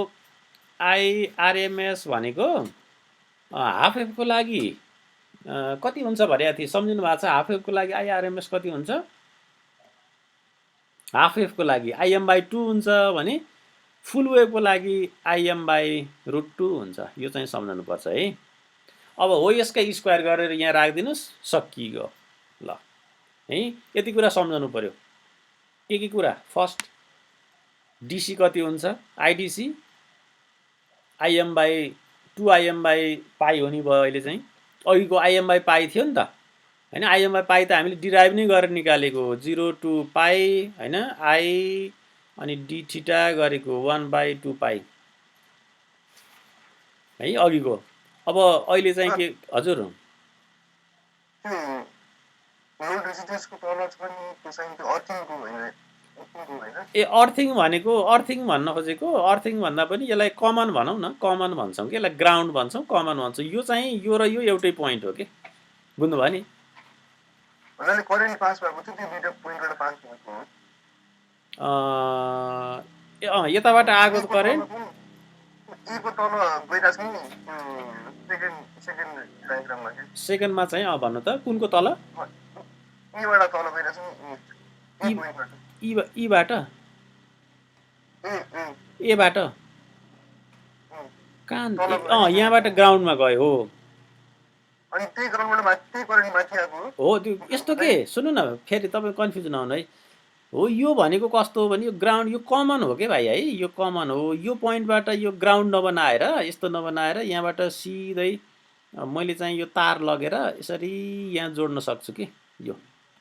हाफ एफको लागि कति हुन्छ भनेको थिएँ, सम्झिनु भएको छ? हाफ एफको लागि आइआरएमएस कति हुन्छ? हाफ एफको लागि आइएम बाई 2 हुन्छ भने फुल वेभको लागि आइएम बाई √2 हुन्छ। यो चाहिँ सम्झनुपर्छ है। अब हो यसकै स्क्वायर गरेर यहाँ राखिदिनुहोस्, सकियो ल है। यति कुरा सम्झनु पर्यो। के कुरा, फर्स्ट डिसी कति हुन्छ, IDC IM by 2 IM by पाई हुने भयो। अहिले चाहिँ अघिको आइएम बाई पाई थियो नि त हैन, आइएम बाई पाई त हामीले डिराइभ नै गरेर निकालेको, 0 टु पाई हैन, आई अनि डी थीटा गरेको 1/2 पाई है अघिको। अब अहिले चाहिँ के हजुर, ए अर्थिङ भनेको, अर्थिङ भन्न खोजेको, अर्थिङ भन्दा पनि यसलाई कमन भनौँ न, कमन भन्छौँ कि यसलाई ग्राउन्ड भन्छौँ, कमन भन्छौँ। यो चाहिँ यो र यो एउटै पोइन्ट हो कि, बुझ्नुभयो नि? यताबाट आएको करेन्ट सेकेन्डमा चाहिँ भन्नु त कुनको तल, ईबाट एबाट कहाँ, यहाँबाट ग्राउन्डमा गयो हो। हो त्यो यस्तो के, सुन्नु न फेरि तपाईँ कन्फ्युज नहुनु है। हो यो भनेको कस्तो हो भने यो ग्राउन्ड, यो कमन हो के भाइ है, यो कमन हो। यो पोइन्टबाट यो ग्राउन्ड नबनाएर, यस्तो नबनाएर यहाँबाट सिधै मैले चाहिँ यो तार लगेर यसरी यहाँ जोड्न सक्छु कि, यो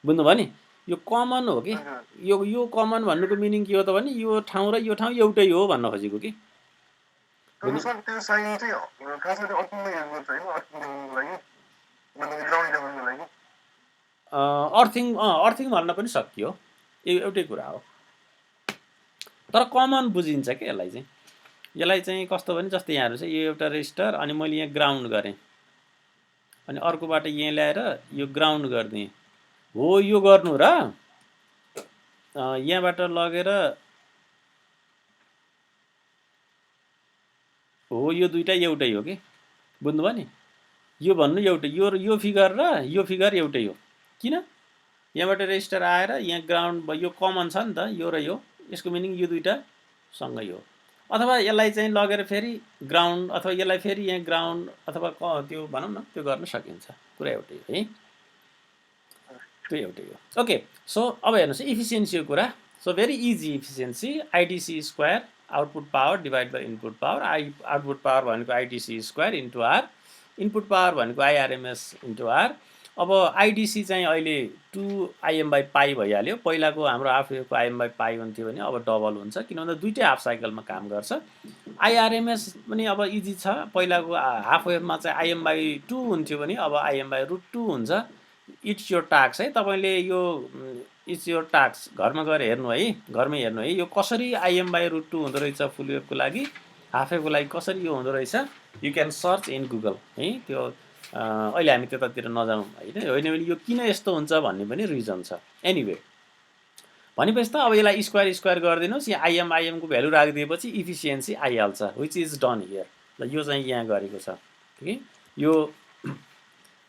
बुझ्नुभयो नि? यो कमन हो कि, यो कमन भन्नुको मिनिङ के हो त भने यो ठाउँ र यो ठाउँ एउटै हो भन्न खोजेको कि। अर्थिङ भन्न पनि सकियो, एउटै कुरा हो, तर कमन बुझिन्छ क्या यसलाई चाहिँ। यसलाई चाहिँ कस्तो भने जस्तै यहाँ हेर्नुहोस्, यो एउटा रेजिस्टर अनि मैले यहाँ ग्राउन्ड गरेँ अनि अर्कोबाट यहाँ ल्याएर यो ग्राउन्ड गरिदिएँ। हो यो गर्नु र यहाँबाट लगेर हो यो दुईटा एउटै हो कि, बुझ्नुभयो नि? यो भन्नु एउटै, यो फिगर र यो फिगर एउटै हो। किन? यहाँबाट रेजिस्टर आएर यहाँ ग्राउन्ड, यो कमन छ नि त, यो र यो, यसको मिनिङ यो दुईटा सँगै हो। अथवा यसलाई चाहिँ लगेर फेरि ग्राउन्ड, अथवा यसलाई फेरि यहाँ ग्राउन्ड, अथवा त्यो भनौँ न, त्यो गर्न सकिन्छ। कुरा एउटै हो है, त्यो एउटै हो। ओके, सो अब हेर्नुहोस् इफिसियन्सीको कुरा। So very easy efficiency, IDC square output power divide by input power. Output power भनेको IDC square into R, input power भनेको आइआरएमएस इन्टु आर। अब आइडिसी चाहिँ अहिले 2 आइएम बाई पाई भइहाल्यो। पहिलाको हाम्रो हाफ वेभको आइएम बाई पाई हुन्थ्यो भने अब डबल हुन्छ, किन भन्दा दुइटै हाफ साइकलमा काम गर्छ। आइआरएमएस पनि अब इजी छ, पहिलाको हाफ वेभमा चाहिँ आइएम बाई 2 हुन्थ्यो भने अब आइएम बाई √2 हुन्छ। इट्स योर टास्क है, तपाईँले यो इट्स योर टास्क घरमा गएर हेर्नु है, घरमै हेर्नु है, यो कसरी आइएम बाई √2 हुँदो रहेछ फुल वेभको लागि, हाफ वेभको लागि कसरी यो हुँदो रहेछ। You can search in Google है। त्यो अहिले हामी त्यतातिर नजाउँ होइन भने यो किन यस्तो हुन्छ भन्ने पनि रिजन छ। एनिवे भनेपछि त अब यसलाई स्क्वायर गरिदिनुहोस्, यहाँ आइएमको भ्यालु राखिदिएपछि इफिसियन्सी आइहाल्छ, विच इज डन हियर। ल यो चाहिँ यहाँ गरेको छ कि यो।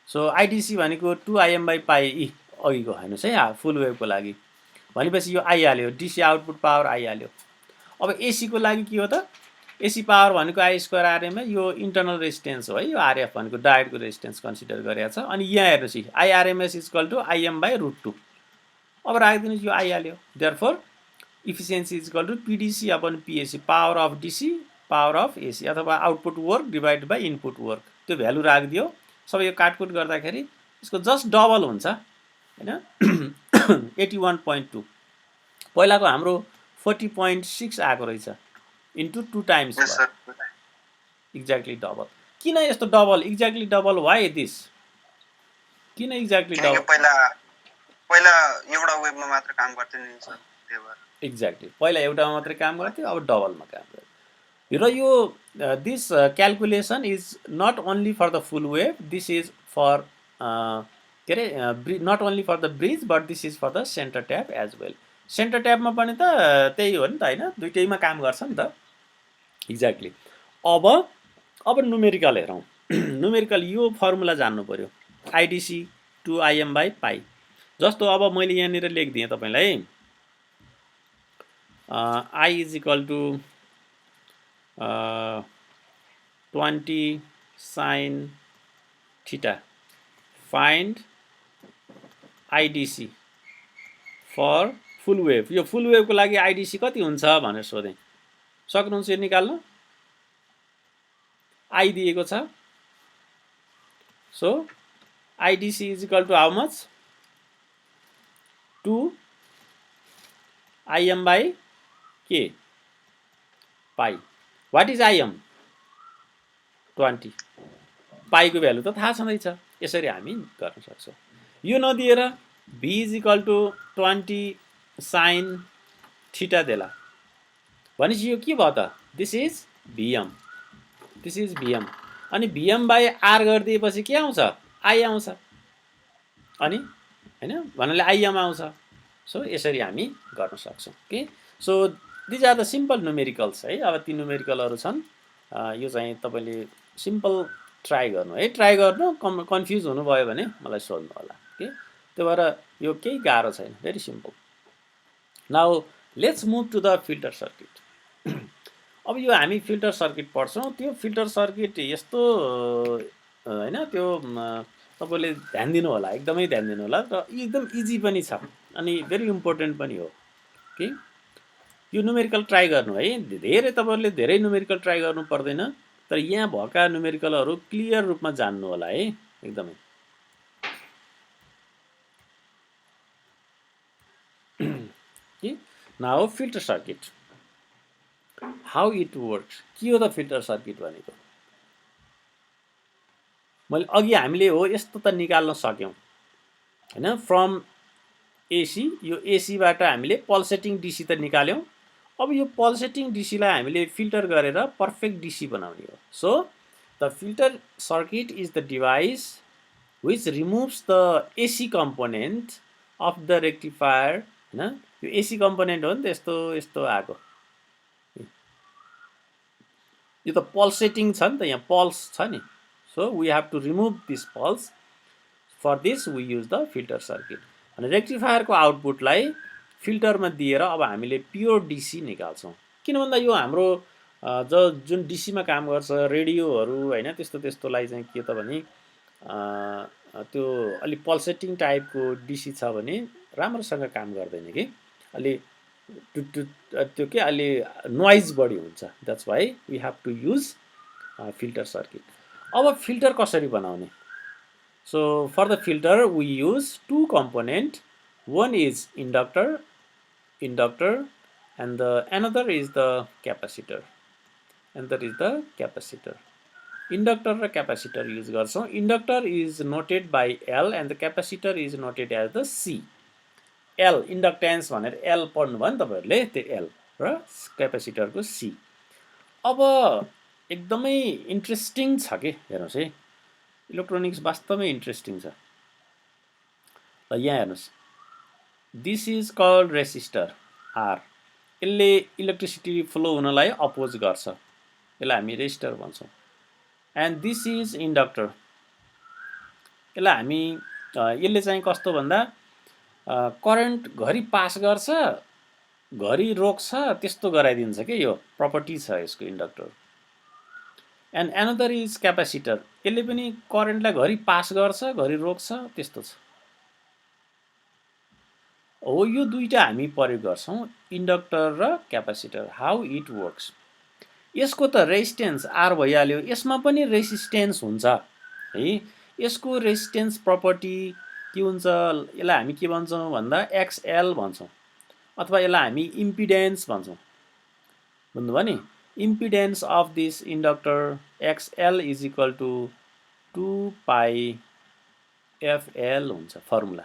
सो आइडिसी भनेको 2 आइएम बाई पाई अघिको हेर्नुहोस् है, फुल वेभको लागि भनेपछि यो आइहाल्यो, डिसी आउटपुट पावर आइहाल्यो। अब एसीको लागि के हो त, एसी पावर भनेको आई स्क्वायर आरएम, यो इन्टरनल रेजिस्टेन्स हो है। यो आरएफ भनेको डायोडको रेजिस्टेन्स कन्सिडर गरेको छ। अनि यहाँ हेर्नुहोस् IRMS equal to IM by √2। अब राखिदिनुहोस् यो आइहाल्यो। Therefore efficiency equal to PDC upon PAC, power of DC power of AC अथवा output work divided by input work त्यो भ्यालु राखिदियो सबै यो काटकुट गर्दाखेरि यसको जस्ट डबल हुन्छ हैन 81.2 पहिलाको हाम्रो 40.6 आएको रहेछ इन्टु 2 टाइम्स एक्ज्याक्टली डबल किन यस्तो double exactly double why this किन एक्ज्याक्टली डबल पहिला एउटा वेबमा मात्र काम गर्थ्यो नि सर त्यही भएर एक्ज्याक्टली पहिला एउटामा मात्रै काम गर्थ्यो अब डबलमा काम गर्थ्यो र यो this calculation is not only for the full wave this is for के अरे not only for the bridge but this is for the center tap as well center ट्यापमा पनि त त्यही हो नि त होइन दुइटैमा काम गर्छ नि त एक्ज्याक्टली अब नुमेरिकल हेरौँ नुमेरिकल यो फर्मुला जान्नु पर्यो IDC two IM by pi जस्तो अब मैले यहाँनिर लेखिदिएँ तपाईँलाई I is equal to 20 sin theta find IDC for full wave यो फुल वेभको लागि आइडिसी कति हुन्छ भनेर सोधेँ सक्नुहुन्छ यो निकाल्नु आई दिएको छ so IDC is equal to how much 2 IM by के पाई वाट इज IM 20 पाईको भ्यालु त थाहा छँदैछ यसरी हामी गर्न सक्छौँ यो नदिएर b is equal to 20 sin theta देला भनेपछि यो के भयो त दिस इज Vm अनि Vm बाई R गरिदिएपछि के आउँछ I आउँछ अनि हैन भन्नाले IM आउँछ सो यसरी हामी गर्न सक्छौँ okay so these are the simple numericals है अब ती न्युमेरिकलहरू छन् यो चाहिँ तपाईँले सिम्पल ट्राई गर्नु है ट्राई गर्नु कन्फ्युज हुनुभयो भने मलाई सोध्नु होला ओके त्यो भएर यो केही गाह्रो छैन very simple now let's move to the filter circuit अब यो हामी फिल्टर सर्किट पढ्छौँ त्यो फिल्टर सर्किट यस्तो हैन त्यो तपाईले ध्यान दिनु होला एकदमै ध्यान दिनु होला र एकदम इजी पनि छ अनि भेरी इम्पोर्टेन्ट पनि हो ओके यो न्युमेरिकल ट्राई गर्नु है धेरै तपाईहरुले धेरै न्युमेरिकल ट्राई गर्नु पर्दैन तर यहाँ भएका न्युमेरिकलहरू क्लियर रूपमा जान्नु होला है एकदमै okay now filter circuit how it works के हो त फिल्टर सर्किट भनेको मैले अघि हामीले हो यस्तो त निकाल्न सक्यौं हैन फ्रम एसी यो एसी बाट हामीले पल्सेटिङ डीसी त निकाल्यौं अब यो पल्सेटिङ डीसी लाई हामीले फिल्टर गरेर पर्फेक्ट डीसी बनाउने हो so the filter circuit is the device which removes the AC component of the rectifier हैन यो AC component हो नि त यस्तो यस्तो आको यो त पल्सेटिङ छ नि त यहाँ पल्स छ नि so we have to remove this pulse for this we use the filter circuit अनि रेक्टिफायर को आउटपुट लाई फिल्टर मा दिएर अब हामीले प्योर डीसी निकाल्छौं किन भन्दा यो हाम्रो जुन डीसी मा काम गर्छ रेडियोहरु हैन त्यस्तो त्यस्तोलाई चाहिँ के त भने त्यो अलि पल्सेटिङ टाइपको डीसी छ भने राम्रोसँग काम गर्दैन के अलि त्यो के अलि नोइज बढी हुन्छ that's why we have to use filter circuit अब फिल्टर कसरी बनाउने so for the filter we use two component one is inductor and the another is the capacitor inductor र capacitor use गर्छौं inductor is noted by L and the capacitor is noted as the C L inductance भनेर L पढ्नु भयो नि तपाईहरुले त्यो L र capacitor को C अब एकदमै इन्ट्रेस्टिङ छ के हेर्नुस् है इलेक्ट्रोनिक्स वास्तवमै इन्ट्रेस्टिङ छ ल यहाँ हेर्नुस् this is called resistor R यसले इलेक्ट्रिसिटी फ्लो हुनलाई अपोज गर्छ यसलाई हामी रेसिस्टर भन्छौं एन्ड दिस इज इन्डक्टर यसलाई हामी यसले चाहिँ कस्तो भन्दा करेन्ट घरि पास गर्छ घरि रोक्छ त्यस्तो गराइदिन्छ के यो प्रपर्टी छ यसको inductor and another is capacitor यसले पनि करेन्टलाई घरि पास गर्छ घरि रोक्छ त्यस्तो छ हो यो दुईटा हामी प्रयोग गर्छौं इन्डक्टर र क्यापेसिटर हाउ इट वर्क्स यसको त रेजिस्टेन्स आर भइहाल्यो, यसमा पनि रेजिस्टेन्स हुन्छ है। यसको रेजिस्टेन्स प्रपर्टी के हुन्छ, यसलाई हामी के भन्छौँ भन्दा एक्सएल भन्छौँ, अथवा यसलाई हामी इम्पिडेन्स भन्छौँ। बुझ्नुभयो नि? Impedance of this inductor XL is equal to 2 pi FL हुन्छ फर्मुला।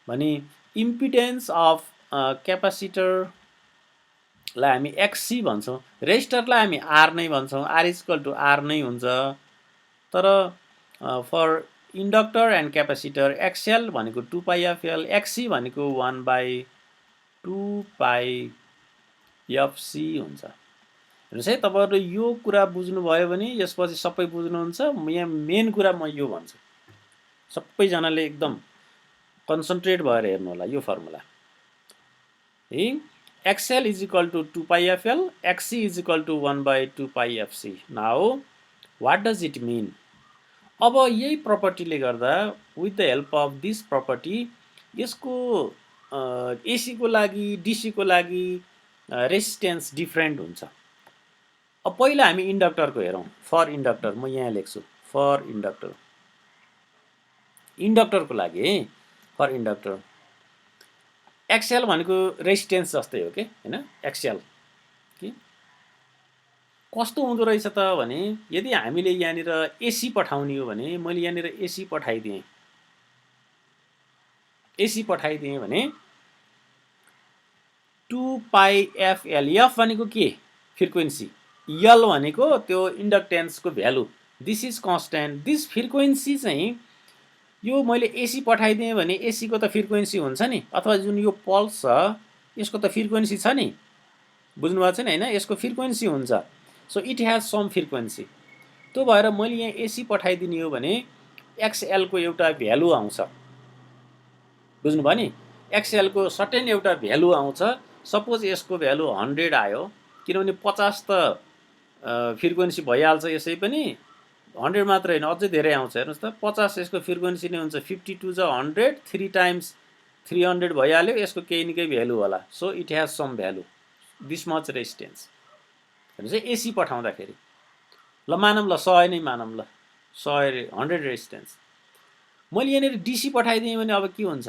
भने इम्पिडेन्स अफ क्यापासिटरलाई हामी एक्ससी भन्छौँ, रेजिस्टरलाई हामी आर नै भन्छौँ, आर इक्वल टु आर नै हुन्छ। तर for inductor and capacitor XL भनेको 2 पाई एफएल, एक्ससी भनेको 1/2 पाई एफसी हुन्छ। हेर्नुहोस् है, तपाईँहरू यो कुरा बुझ्नुभयो भने यसपछि सबै बुझ्नुहुन्छ। यहाँ मेन कुरा म यो भन्छु, सबैजनाले एकदम कन्सन्ट्रेट भएर हेर्नु होला यो फर्मुला है। XL is equal to 2 pi FL, XC is equal to 1/2 pi FC. Now what does it mean? अब यही प्रपर्टीले गर्दा with the help of this property यसको एसी को लागि डीसी को लागि रेजिस्टेन्स डिफ्रेन्ट हुन्छ। अब पहिला हामी इन्डक्टरको हेरौँ। फर इन्डक्टर म यहाँ लेख्छु, फर इन्डक्टर, इन्डक्टरको लागि है। फर इन्डक्टर एक्सएल भनेको रेजिस्टेन्स जस्तै हो कि हैन, एक्सएल कि कस्तो हुँदो रहेछ त भने, यदि हामीले यहाँनिर एसी पठाउने हो भने, मैले यहाँनिर एसी पठाइदिएँ, एसी पठाइदिएँ भने 2 पाई एफएल, एफ भनेको के फ्रिक्वेन्सी, यल भनेको त्यो इन्डक्टेन्सको value, this is constant. This frequency चाहिँ यो मैले एसी पठाइदिएँ भने एसी को त फ्रिक्वेन्सी हुन्छ नि, अथवा जुन यो पल्स छ यसको त फ्रिक्वेन्सी छ नि, बुझ्नुभएको छ नि हैन, यसको फ्रिक्वेन्सी हुन्छ। So it has some frequency. त्यो भएर मैले यहाँ एसी पठाइदिने हो भने एक्सएल को एउटा भ्यालु आउँछ, बुझ्नुभयो नि? एक्सएल को सर्टेन एउटा भ्यालु आउँछ। सपोज यसको भ्यालु 100 आयो, किनभने 50 त फ्रिक्वेन्सी भइहाल्छ, यसै पनि 100 मात्र हैन अझै धेरै आउँछ। हेर्नुस् त 50 यसको फ्रिक्वेन्सी नै हुन्छ, 52 जा 100, 3 टाइम्स 300 भइहाल्यो, यसको केही न केही भ्यालु होला। So it has some value, this much resistance. हेर्नुस् है, एसी पठाउँदाखेरि ल मानौँ, ल 100 नै मानौँ, ल 100 रेजिस्टेन्स। मैले यहाँनिर डीसी पठाइदिएँ भने अब के हुन्छ?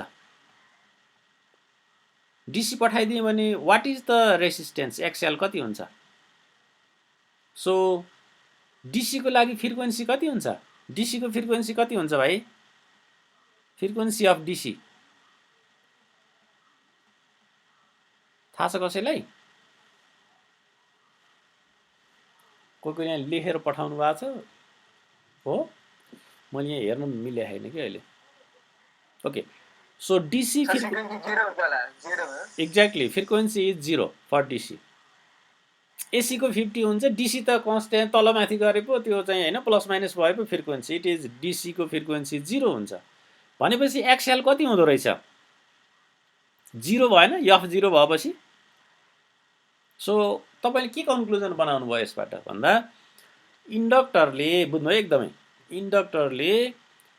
डीसी पठाइदिएँ भने what is the resistance XL कति हुन्छ? सो डीसी को लागि फ्रिक्वेन्सी कति हुन्छ? डीसी को फ्रिक्वेन्सी कति हुन्छ भाइ? फ्रिक्वेन्सी अफ डीसी थाहा छ कसैलाई? कोही यहाँ लेखेर पठाउनु भएको छ हो? मैले यहाँ हेर्नु मिले छैन कि अहिले। Okay, so DC exactly frequency is 0 for DC. AC को 50 हुन्छ, डीसी त कन्स्ट्यान्ट तलमाथि गरे पो त्यो चाहिँ हैन, प्लस माइनस भए पो फ्रिक्वेन्सी, इट इज डीसी को फ्रिक्वेन्सी 0 हुन्छ। भनेपछि एक्सएल कति हुँदो रहेछ? 0 भएन, एफ 0 भएपछि। सो तपाईले के कन्क्लुजन बनाउनु भयो यसबाट भन्दा, इन्डक्टरले, बुझ्नुभयो एकदमै, इन्डक्टरले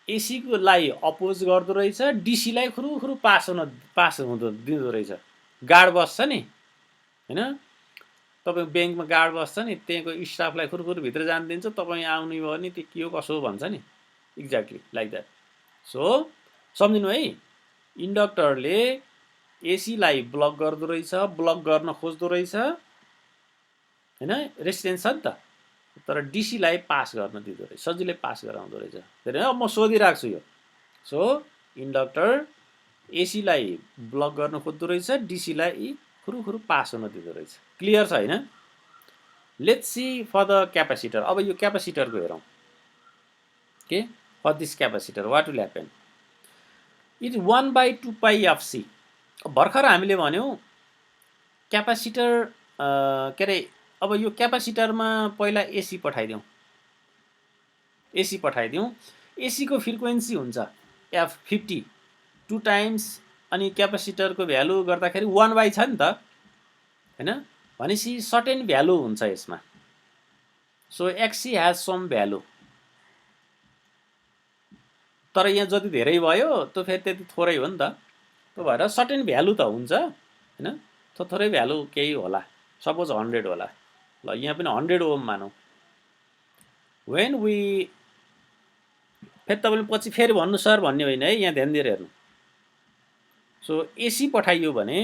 एसी को लाई अपोज गर्दो रहेछ, डीसी लाई खुरुखुरु पास हुँदो दिँदो रहेछ। गार्ड बस्छ नि हैन, तपाईँ ब्याङ्कमा गार्ड बस्छ नि, त्यहाँको स्टाफलाई खुरुखुरु भित्र जान दिन्छ, तपाईँ आउनु भयो भने त्यो के हो कसो भन्छ नि, एक्ज्याक्टली लाइक द्याट। सो सम्झिनु है, इन्डक्टरले एसी लाई ब्लक गर्दो रहेछ, ब्लक गर्न खोज्दो रहेछ हैन, रेजिस्टेन्स छ नि त, तर डीसी लाई पास गर्न दिँदो रहेछ, सजिलै पास गराउँदो रहेछ। फेरि अब म सोधिरहेको छु यो। सो इन्डक्टर एसी लाई ब्लक गर्न खोज्दो रहेछ, डीसी लाई खुरुखुरु पास हुन दिँदो रहेछ। क्लियर छ हैन? Let's see for the capacitor. अब यो क्यापासिटरको हेरौँ के, for this capacitor what will happen? It 1/2 pi FC. भर्खर हामीले भन्यौँ क्यापासिटर के अरे, अब यो क्यापासिटरमा पहिला एसी पठाइदिउँ, एसी पठाइदिउँ, एसी को फ्रिक्वेन्सी हुन्छ F50 2 टाइम्स, अनि क्यापासिटरको भ्यालु गर्दाखेरि 1/, छ नि त हैन, भनेपछि सर्टेन भ्यालु हुन्छ यसमा। सो एक्सी ह्याज सम भ्यालु, तर यहाँ जति धेरै भयो त्यो फेरि त्यति थोरै हो नि त, त्यो भएर सर्टेन भ्यालु त हुन्छ हैन, थोरै भ्यालु केही होला, सपोज 100 होला। ल यहाँ पनि 100 ओम मानौँ when we फेरि तपाईँले पछि फेरि भन्नु सर भन्ने होइन है यहाँ ध्यान दिएर हेर्नु सो एसी पठाइयो भने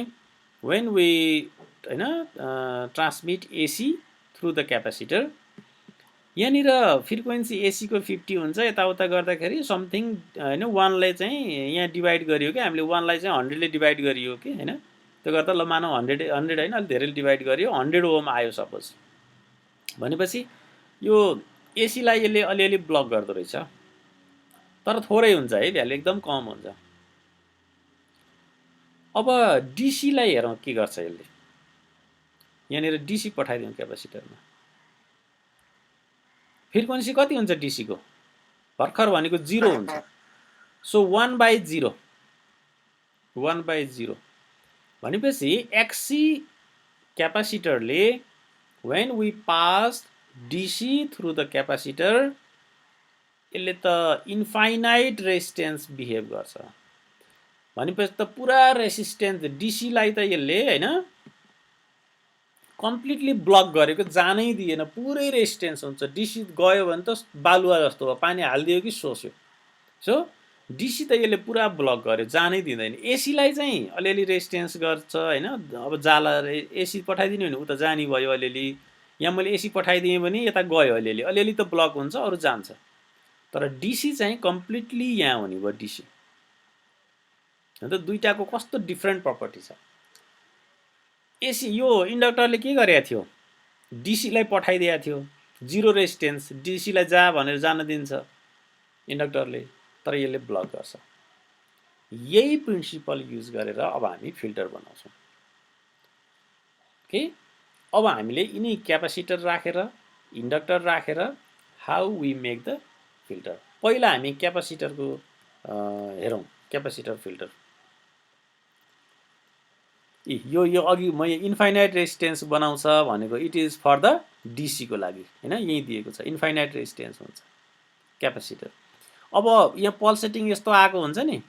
when we हैन transmit AC through the capacitor यहाँनिर फ्रिक्वेन्सी एसी को 50 हुन्छ यताउता गर्दाखेरि समथिङ हैन 1 लाई चाहिँ यहाँ डिभाइड गरियो कि हामीले 1 लाई चाहिँ 100 ले डिभाइड गरियो कि हैन त्यो गर्दा ल मानौ 100 हैन अलि धेरै डिभाइड गरियो 100 ओम आयो सपोज भनेपछि यो एसी लाई यसले अलिअलि ब्लक गर्दो रहेछ तर थोरै हुन्छ है भ्यालु एकदम कम हुन्छ अब डीसी लाई हेरौँ के गर्छ यसले यहाँनिर डीसी पठाइदिउँ क्यापेसिटरमा फ्रिक्वेन्सी कति हुन्छ डीसी को भर्खर भनेको 0 हुन्छ सो 1/0 1/0 भनेपछि XC क्यापेसिटरले when we pass DC through the capacitor यसले त इन्फाइनाइट रेजिस्टेन्स बिहेभ गर्छ भनेपछि त पुरा रेजिस्टेन्स डीसी लाई त यसले हैन कम्प्लिटली ब्लक गरेको जानै दिएन पुरै रेजिस्टेन्स हुन्छ डीसी गयो भने त बालुवा जस्तो हो पानी हाल्दियो कि सोस्यो सो डीसी त यसले पुरा ब्लक गर्यो जानै दिँदैन एसी लाई चाहिँ अलिअलि रेजिस्टेन्स गर्छ हैन अब जाला एसी पठाइदिनु भने उता जानी भयो अलिअलि यहाँ मैले एसी पठाइदिएँ भने यता गयो अलिअलि अलिअलि त ब्लक हुन्छ अरु जान्छ तर डीसी चाहिँ कम्प्लिटली यहाँ हुने भयो डीसी अन्त दुईटाको कस्तो डिफरेन्ट प्रपर्टी छ एसी यो इन्डक्टरले के गरेको थियो डीसी लाई पठाइदिएको थियो जिरो रेजिस्टेन्स डीसी लाई जा भनेर जान दिन्छ इन्डक्टरले तर यसले ब्लक गर्छ यही प्रिन्सिपल युज गरेर अब हामी फिल्टर बनाउँछौँ के अब हामीले यिनी क्यापेसिटर राखेर इन्डक्टर राखेर how we make the filter पहिला हामी क्यापेसिटरको हेरौँ क्यापेसिटर फिल्टर यो अघि मैले इन्फाइनाइट रेजिस्टेन्स बनाउँछ भनेको it is for the DC को लागि हैन यही दिएको छ इन्फाइनाइट रेजिस्टेन्स हुन्छ क्यापेसिटर अब यहाँ पल सेटिङ यस्तो आएको हुन्छ नि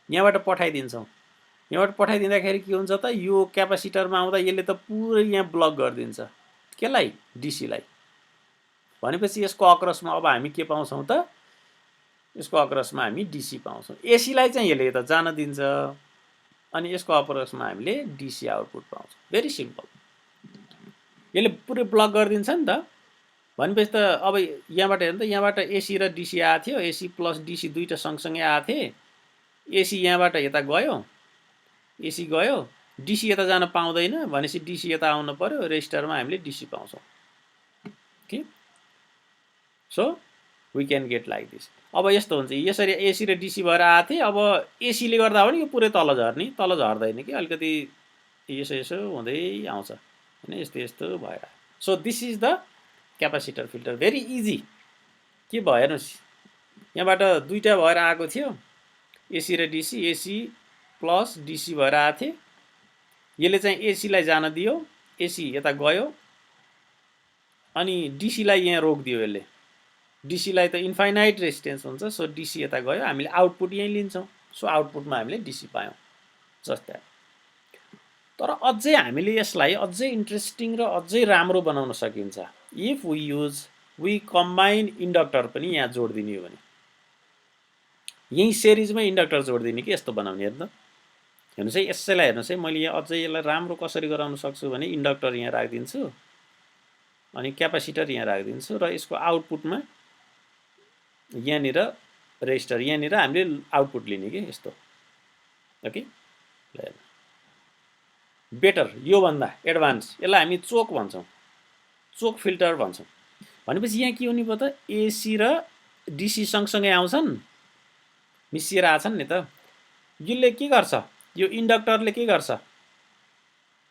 यहाँबाट पठाइदिन्छौँ यहाँबाट पठाइदिँदाखेरि के हुन्छ त यो क्यापेसिटरमा आउँदा यसले त पुरै यहाँ ब्लक गरिदिन्छ केलाई डीसी लाई भनेपछि यसको अक्रसमा अब हामी के पाउँछौँ त यसको अक्रसमा हामी डीसी पाउँछौँ एसी लाई चाहिँ यसले त जान दिन्छ अनि यसको अक्रसमा हामीले डीसी आउटपुट पाउँछौँ भेरी सिम्पल यसले पुरै ब्लक गरिदिन्छ नि त भनेपछि त अब यहाँबाट हेर्नु त यहाँबाट एसी र डीसी आएको थियो एसी प्लस डीसी दुईटा सँगसँगै आएको थिए एसी यहाँबाट यता गयो एसी गयो डीसी यता जान पाउँदैन भनेपछि डीसी यता आउनु पर्यो रेजिस्टरमा हामीले डीसी पाउँछौँ के so we can get like this अब यस्तो हुन्छ यसरी एसी र डीसी भएर आएको थिए अब एसीले गर्दा हो नि यो पुरै तल झर्ने तल झर्दैन कि अलिकति यसो यसो हुँदै आउँछ हैन यस्तो यस्तो भएर so this is the capacitor filter very easy के भयो हेर्नुस् यहाँबाट दुईटा भएर आएको थियो एसी र डीसी एसी प्लस डीसी भएर आएको थिए यसले चाहिँ एसी लाई जान दियो एसी यता गयो अनि डीसी लाई यहाँ रोकिदियो यसले डीसी लाई त इन्फाइनाइट रेजिस्टेन्स हुन्छ सो डीसी यता गयो हामीले आउटपुट यही लिन्छौँ सो आउटपुटमा हामीले डीसी पायौँ जस्तै तर अझै हामीले यसलाई अझै इन्ट्रेस्टिङ र अझै राम्रो बनाउन सकिन्छ इफ वी कम्बाइन इन्डक्टर पनि यहाँ जोडिदिने हो भने यही सिरिजमै इन्डक्टर जोडिदिने कि यस्तो बनाउने हेर्नु हेर्नुहोस् है यसैलाई हेर्नुहोस् है मैले यहाँ अझै यसलाई राम्रो कसरी गराउन सक्छु भने इन्डक्टर यहाँ राखिदिन्छु अनि क्यापेसिटर यहाँ राखिदिन्छु र यसको आउटपुटमा यहाँनिर रेजिस्टर यहाँनिर हामीले आउटपुट लिने कि यस्तो ओके ल बेटर योभन्दा एडभान्स यसलाई हामी चोक भन्छौँ चोक फिल्टर भन्छौँ भनेपछि यहाँ के हुने भयो त एसी र डीसी सँगसँगै आउँछन् मिसिएर आछन् नि त यसले के गर्छ यो इन्डक्टरले के गर्छ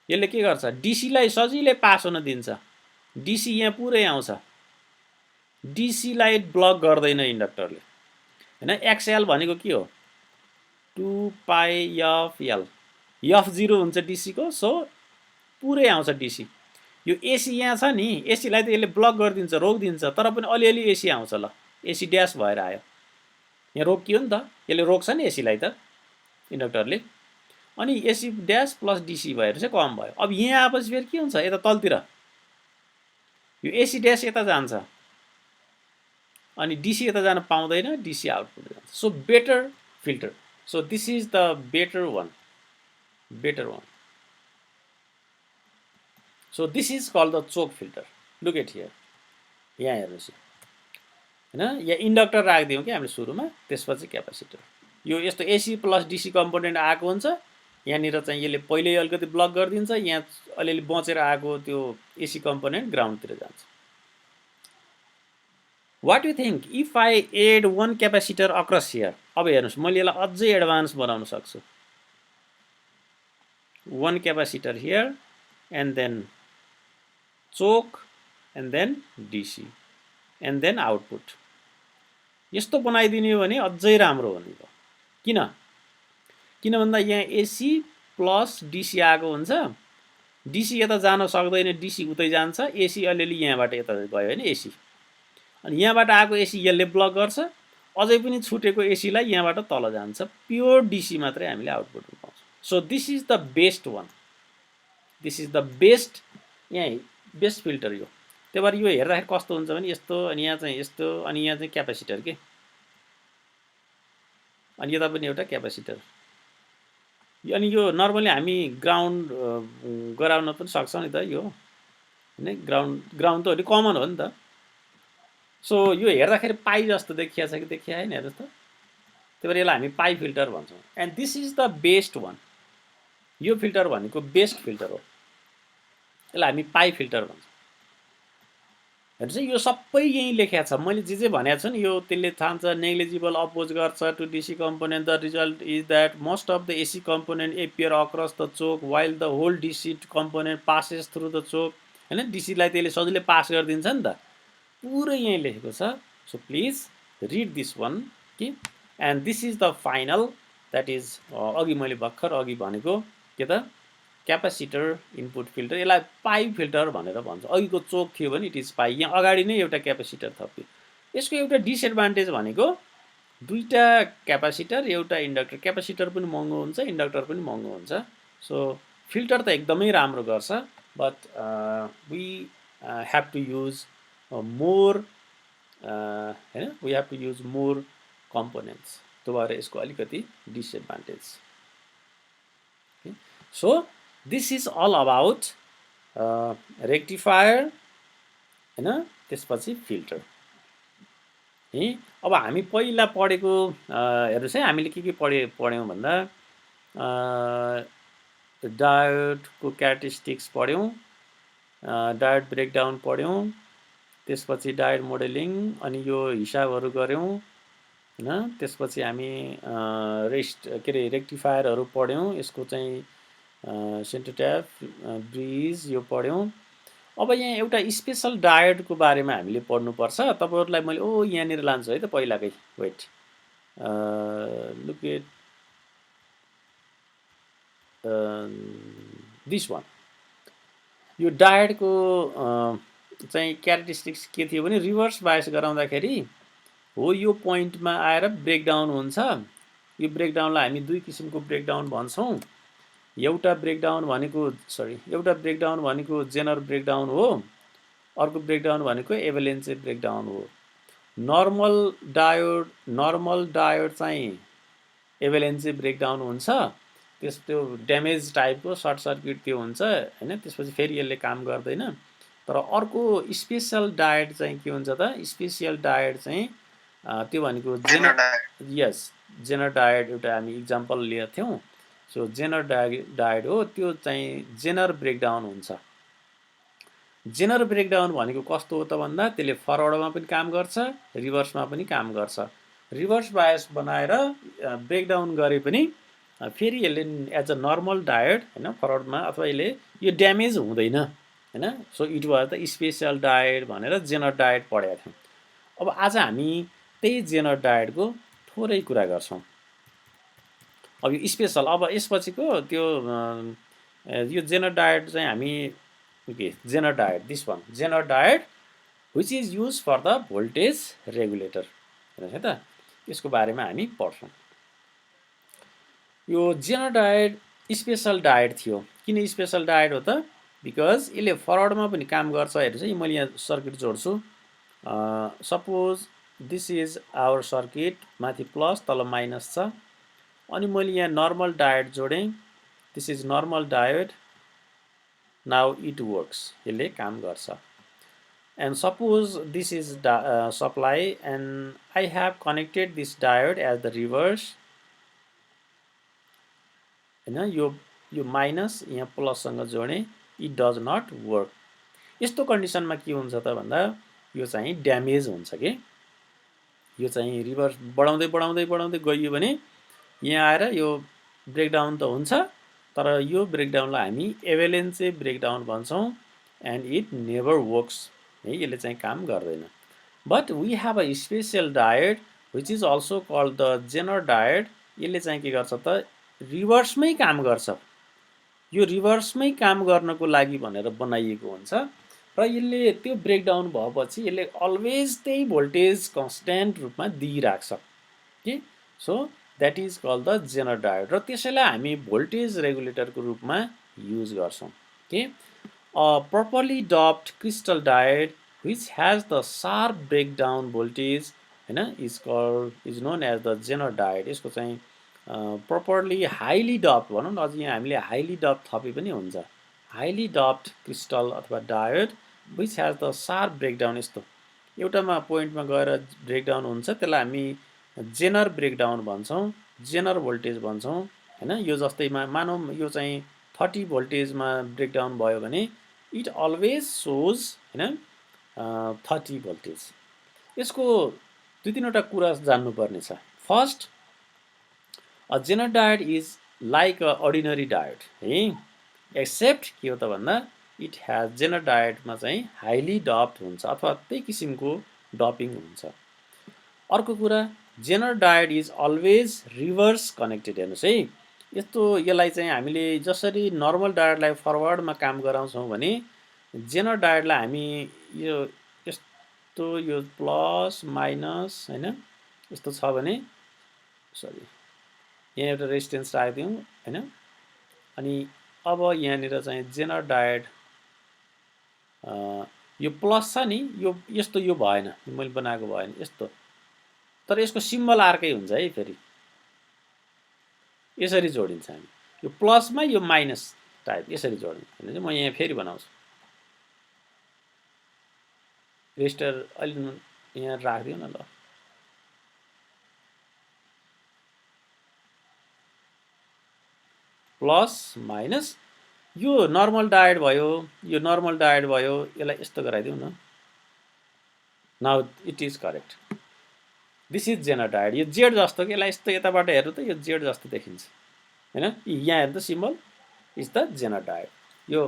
यसले के गर्छ डीसी लाई सजिलै पास हुन दिन्छ डीसी यहाँ पुरै आउँछ डीसी लाई ब्लक गर्दैन इन्डक्टरले हैन एक्सएल भनेको के हो 2 पाई एफ एल एफ 0 हुन्छ डीसी को सो पुरै आउँछ डीसी यो एसी यहाँ छ नि एसी लाई त यसले ब्लक गरिदिन्छ रोकिदिन्छ तर पनि अलिअलि एसी आउँछ ल एसी ड्यास भएर आयो यहाँ रोकियो नि त यसले रोक्छ नि एसी लाई त इन्डक्टरले अनि एसी ड्यास प्लस डीसी भएर चाहिँ कम भयो अब यहाँ आएपछि फेरि के हुन्छ यता तलतिर यो एसी ड्यास यता जान्छ अनि डीसी यता जान पाउँदैन, डीसी आउटपुट जान्छ। So better filter, so this is the better one, better one. So this is called the choke filter. Look at here, यहाँ हेर्नुहोस् हैन, यहाँ इन्डक्टर राखिदियौँ कि हामीले सुरुमा, त्यसपछि क्यापेसिटर। यो यस्तो एसी प्लस डीसी कम्पोनेन्ट आएको हुन्छ, यहाँनिर चाहिँ यसले पहिल्यै अलिकति ब्लक गरिदिन्छ, यहाँ अलिअलि बचेर आएको त्यो एसी कम्पोनेन्ट ग्राउन्डतिर जान्छ। What you think if I add one capacitor across here? अब हेर्नुहोस् मैले यसलाई अझै एडभान्स बनाउन सक्छु। One capacitor here and then choke and then DC and then output. यस्तो बनाइदिने हो भने अझै राम्रो हुने भयो। किन भन्दा यहाँ एसी प्लस डीसी आएको हुन्छ, डीसी यता जान सक्दैन, डीसी उतै जान्छ, एसी अलिअलि यहाँबाट यता गयो भने एसी, अनि यहाँबाट आएको एसी यसले ब्लक गर्छ, अझै पनि छुटेको एसीलाई यहाँबाट तल जान्छ, प्योर डीसी मात्रै हामीले आउटपुटमा पाउँछौँ। So this is the best one, this is the best, यहाँ बेस्ट फिल्टर यो। त्यही भएर यो हेर्दाखेरि कस्तो हुन्छ भने यस्तो, अनि यहाँ चाहिँ यस्तो, अनि यहाँ चाहिँ क्यापेसिटर के, अनि यता पनि एउटा क्यापेसिटर। अनि यो नर्मली हामी ग्राउन्ड गराउन पनि सक्छौँ नि त यो हैन, ग्राउन्ड त अलि कमन हो नि त। सो यो हेर्दाखेरि पाई जस्तो देखिया छ कि देखिया हैन, हेर्नुहोस् त। त्यही भएर यसलाई हामी पाई फिल्टर भन्छौँ। And this is the best one, यो फिल्टर भनेको बेस्ट फिल्टर हो, यसलाई हामी पाई फिल्टर भन्छौँ। हेर्नुहोस् यो सबै यहीँ लेखेको छ, मैले जे भनेको छु नि यो त्यसले ठान्छ। नेग्लिजिबल अपोज गर्छ to DC component, the result is that most of the AC component appear across the choke while the whole DC component passes through the choke हैन, डीसीलाई त्यसले सजिलै पास गरिदिन्छ नि त, पुरै यहीँ लेखेको छ। So please read this one कि, and this is the final, that is अघि मैले भर्खर अघि भनेको के त क्यापेसिटर इनपुट फिल्टर, यसलाई पाई फिल्टर भनेर भन्छ। अघिको चोक थियो भने इट इज पाई, यहाँ अगाडि नै एउटा क्यापेसिटर थप्यो। यसको एउटा डिसएडभान्टेज भनेको दुईटा क्यापेसिटर एउटा इन्डक्टर, क्यापेसिटर पनि महँगो हुन्छ, इन्डक्टर पनि महँगो हुन्छ। सो फिल्टर त एकदमै राम्रो गर्छ, but we have to use more हैन, we have to use more components, त्यो भएर यसको अलिकति disadvantage. So this is all about rectifier हैन, त्यसपछि फिल्टर है। अब हामी पहिला पढेको हेर्नुहोस् है, हामीले के पढ्यौँ भन्दा डायोडको क्यारेक्टरिस्टिक्स पढ्यौँ, डायोड ब्रेकडाउन पढ्यौँ, त्यसपछि डायोड मोडेलिङ, अनि यो हिसाबहरू गऱ्यौँ हैन। त्यसपछि हामी के अरे रेक्टिफायरहरू पढ्यौँ, यसको चाहिँ सेन्टर ट्याप, ब्रिज यो पढ्यौँ। अब यहाँ एउटा स्पेसल डायोडको बारेमा हामीले पढ्नुपर्छ। तपाईँहरूलाई मैले यहाँनिर लान्छु है त पहिलाकै, wait, look at this one. यो डायोडको चाहिँ क्यारेक्टरिस्टिक्स के थियो भने रिभर्स बायस गराउँदाखेरि हो यो पोइन्टमा आएर ब्रेकडाउन हुन्छ। यो ब्रेकडाउनलाई हामी दुई किसिमको ब्रेकडाउन भन्छौँ। एउटा ब्रेकडाउन भनेको जेनर ब्रेकडाउन हो, अर्को ब्रेकडाउन भनेको एभलेन्चे ब्रेकडाउन हो। नर्मल डायोड चाहिँ एभलेन्चे ब्रेकडाउन हुन्छ, त्यो ड्यामेज टाइपको सर्ट सर्किट त्यो हुन्छ हैन, त्यसपछि फेरि यसले काम गर्दैन। तर अर्को स्पेसल डायोड चाहिँ के हुन्छ त, स्पेसियल डायोड चाहिँ त्यो भनेको जेनर डायोड एउटा हामी इक्जाम्पल लिएको थियौँ। सो जेनर डायोड हो, त्यो चाहिँ जेनर ब्रेकडाउन हुन्छ। जेनर ब्रेकडाउन भनेको कस्तो हो त भन्दा त्यसले फरवर्डमा पनि काम गर्छ, रिभर्समा पनि काम गर्छ। रिभर्स बायस बनाएर ब्रेकडाउन गरे पनि फेरि यसले एज अ नर्मल डायोड हैन फरवर्डमा, अथवा यसले यो ड्यामेज हुँदैन हैन। So it was the special diode भनेर जेनर डायोड पढेका थियौँ। अब आज हामी त्यही जेनर डायोडको थोरै कुरा गर्छौँ। अब यो स्पेसल, अब यसपछिको त्यो यो जेनर डायोड चाहिँ हामी zener diode, this one zener diode which is use for the voltage regulator हेर्नुहोस् है त, यसको बारेमा हामी पढ्छौँ। यो जेनर डायोड स्पेसल डायोड थियो। किन स्पेसल डायोड हो त, बिकज यसले फरवर्डमा पनि काम गर्छ। हेर्नुहोस् है, मैले यहाँ सर्किट जोड्छु। Suppose this is our circuit, माथि प्लस तल माइनस छ। अनि मैले यहाँ नर्मल डायोड जोडेँ। This is normal diode. Now it works, यसले काम गर्छ। And suppose this is supply and I have connected this diode as the reverse, हैन, यो माइनस यहाँ प्लससँग जोडेँ, इट डज नट वर्क। यस्तो कन्डिसनमा के हुन्छ त भन्दा यो चाहिँ ड्यामेज हुन्छ के। यो चाहिँ रिभर्स बढाउँदै बढाउँदै बढाउँदै गइयो भने यहाँ आएर यो ब्रेकडाउन त हुन्छ, तर यो ब्रेकडाउनलाई हामी एभेलेन्चे ब्रेकडाउन भन्छौँ। एन्ड इट नेभर वर्क्स, है, यसले चाहिँ काम गर्दैन। But we have a special diode which is also called the zener diode. यसले चाहिँ के गर्छ त, रिभर्समै काम गर्छ। यो रिभर्समै काम गर्नको लागि भनेर बनाइएको हुन्छ र यसले त्यो ब्रेकडाउन भएपछि यसले अलवेज त्यही भोल्टेज कन्स्ट्यान्ट रूपमा दिइराख्छ के। So that is called the zener diode र त्यसैलाई हामी भोल्टेज रेगुलेटरको रूपमा युज गर्छौँ के। Properly doped crystal diode which has the sharp breakdown voltage, हैन, is known as the Zener diode। यसको चाहिँ properly highly doped भनौँ न, अझ यहाँ हामीले हाइली डप्ड थपे पनि हुन्छ। हाइली डप्ड क्रिस्टल अथवा diode which has the sharp breakdown, यस्तो एउटामा पोइन्टमा गएर ब्रेकडाउन हुन्छ, त्यसलाई हामी जेनर ब्रेकडाउन भन्छौँ, जेनर भोल्टेज भन्छौँ, हैन। यो जस्तैमा मानौँ यो चाहिँ 30 भोल्टेजमा ब्रेकडाउन भयो भने इट अलवेज सोज, हैन, 30 भोल्टेज। यसको दुई तीनवटा कुरा जान्नुपर्ने छ। First, a zener diode is like a ordinary diode, है, एक्सेप्ट के हो त भन्दा इट ह्याज, जेनर डायोडमा चाहिँ हाइली डप्ड हुन्छ अथवा त्यही किसिमको डपिङ हुन्छ। अर्को कुरा, zener diode is always reverse connected. हेर्नुहोस् है, यस्तो यसलाई चाहिँ हामीले जसरी नर्मल डायोडलाई फरवर्डमा काम गराउँछौँ भने जेनर डायोडलाई हामी यो यस्तो यो प्लस माइनस, हैन, यस्तो छ भने, सरी, यहाँ एउटा रेजिस्टेन्स राखिदिउँ, हैन। अनि अब यहाँनिर चाहिँ जेनर डायोड यो प्लस छ नि, यो यस्तो यो भएन, मैले बनाएको भएन यस्तो, तर यसको सिम्बल अर्कै हुन्छ है। फेरि यसरी जोडिन्छ हामी, यो प्लसमा यो माइनस टाइप यसरी जोडिन्छ। भने चाहिँ म यहाँ फेरि बनाउँछु, रेजिस्टर अलि यहाँ राखिदिउँ न ल। प्लस माइनस, यो नर्मल डायोड भयो, यो नर्मल डायोड भयो, यसलाई यस्तो गराइदिउँ न। Now it is correct, this is zener diode. यो जेड जस्तो कि, यसलाई यस्तो यताबाट हेर्नु त यो जेड जस्तो देखिन्छ, हैन। यहाँ हेर्नु त symbol, is the zener diode. यो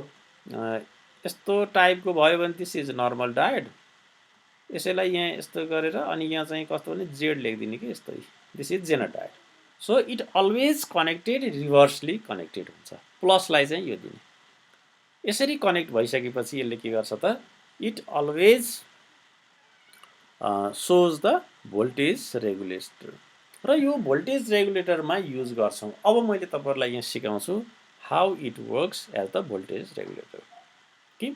यस्तो टाइपको भयो भने दिस इज नर्मल डायोड। यसैलाई यहाँ यस्तो गरेर अनि यहाँ चाहिँ कस्तो भने जेड लेखिदिने कि यस्तो, this is zener diode. So it always connected, reversely connected हुन्छ। प्लसलाई चाहिँ यो दिने, यसरी कनेक्ट भइसकेपछि यसले के गर्छ त, it always shows the voltage regulator र यो भोल्टेज रेगुलेटरमा युज गर्छौँ। अब मैले तपाईँहरूलाई यहाँ सिकाउँछु how it works as the voltage regulator कि।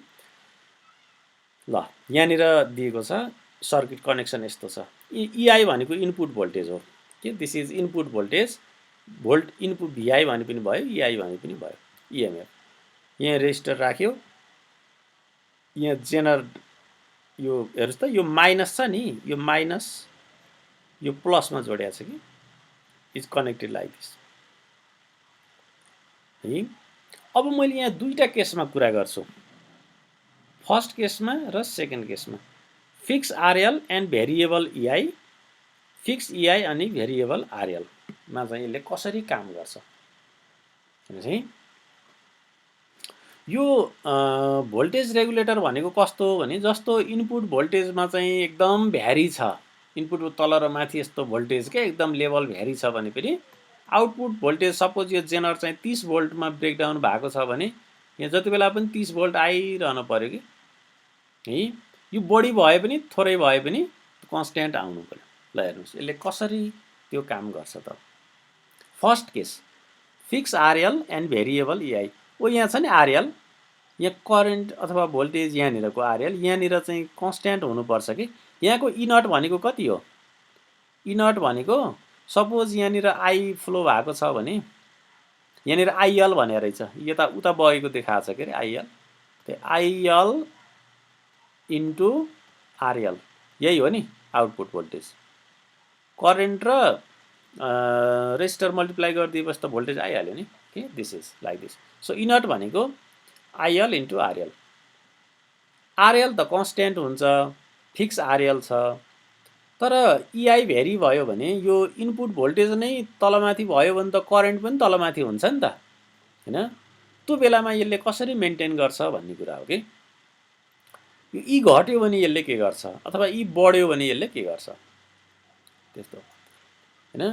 ल, यहाँनिर दिएको छ सर्किट कनेक्सन यस्तो छ। इआई भनेको इनपुट भोल्टेज हो कि, this is input voltage. Input VI भने पनि भयो, इआई भने पनि भयो, इएमएफ। यहाँ रेजिस्टर राख्यो, यहाँ जेनर, यो हेर्नुहोस् त, यो माइनस छ नि, यो माइनस यो प्लसमा जोडिएको छ कि, इज कनेक्टेड लाइक दिस है। अब मैले यहाँ दुईटा केसमा कुरा गर्छु, फर्स्ट केसमा र सेकेन्ड केसमा। Fix RL and variable EI, fix EI अनि भेरिएबल आरएलमा चाहिँ यसले कसरी काम गर्छ हेर्नुहोस् है। यो भोल्टेज रेगुलेटर भनेको कस्तो हो भने, जस्तो इनपुट भोल्टेजमा चाहिँ एकदम भ्यारी छ, इनपुट तल र माथि यस्तो भोल्टेज के एकदम लेभल भ्यारी छ भने पनि आउटपुट भोल्टेज, सपोज यो जेनर चाहिँ 30 भोल्टमा ब्रेकडाउन भएको छ भने यहाँ जति बेला पनि 30 भोल्ट आइरहनु पर्यो कि है। यो बढी भए पनि थोरै भए पनि कन्स्ट्यान्ट आउनु पर्यो। ल हेर्नुहोस् यसले कसरी त्यो काम गर्छ त। First case, fix RL and variable EI. ओ यहाँ छ नि आरएल, यहाँ करेन्ट अथवा भोल्टेज यहाँनिरको आरएल यहाँनिर चाहिँ कन्स्ट्यान्ट हुनुपर्छ कि यहाँको ई नट भनेको कति हो ई नट भनेको सपोज यहाँनिर आई फ्लो भएको छ भने यहाँनिर आइएल भनेर रहेछ यता उता बगेको देखाएको छ के अरे आइएल त्यो आइएल इन्टु आरएल यही हो नि आउटपुट भोल्टेज करेन्ट र रेजिस्टर मल्टिप्लाई गरिदिएपछि त भोल्टेज आइहाल्यो नि के this is like this so E naught भनेको आइएल इन्टु आरएल आरएल त कन्स्ट्यान्ट हुन्छ फिक्स आरएल छ तर इआई भेरी भयो भने यो इनपुट भोल्टेज नै तलमाथि भयो भने त करेन्ट पनि तलमाथि हुन्छ नि त हैन त्यो बेलामा यसले कसरी मेन्टेन गर्छ भन्ने कुरा हो कि यो ई घट्यो भने यसले के गर्छ अथवा ई बढ्यो भने यसले के गर्छ त्यस्तो हैन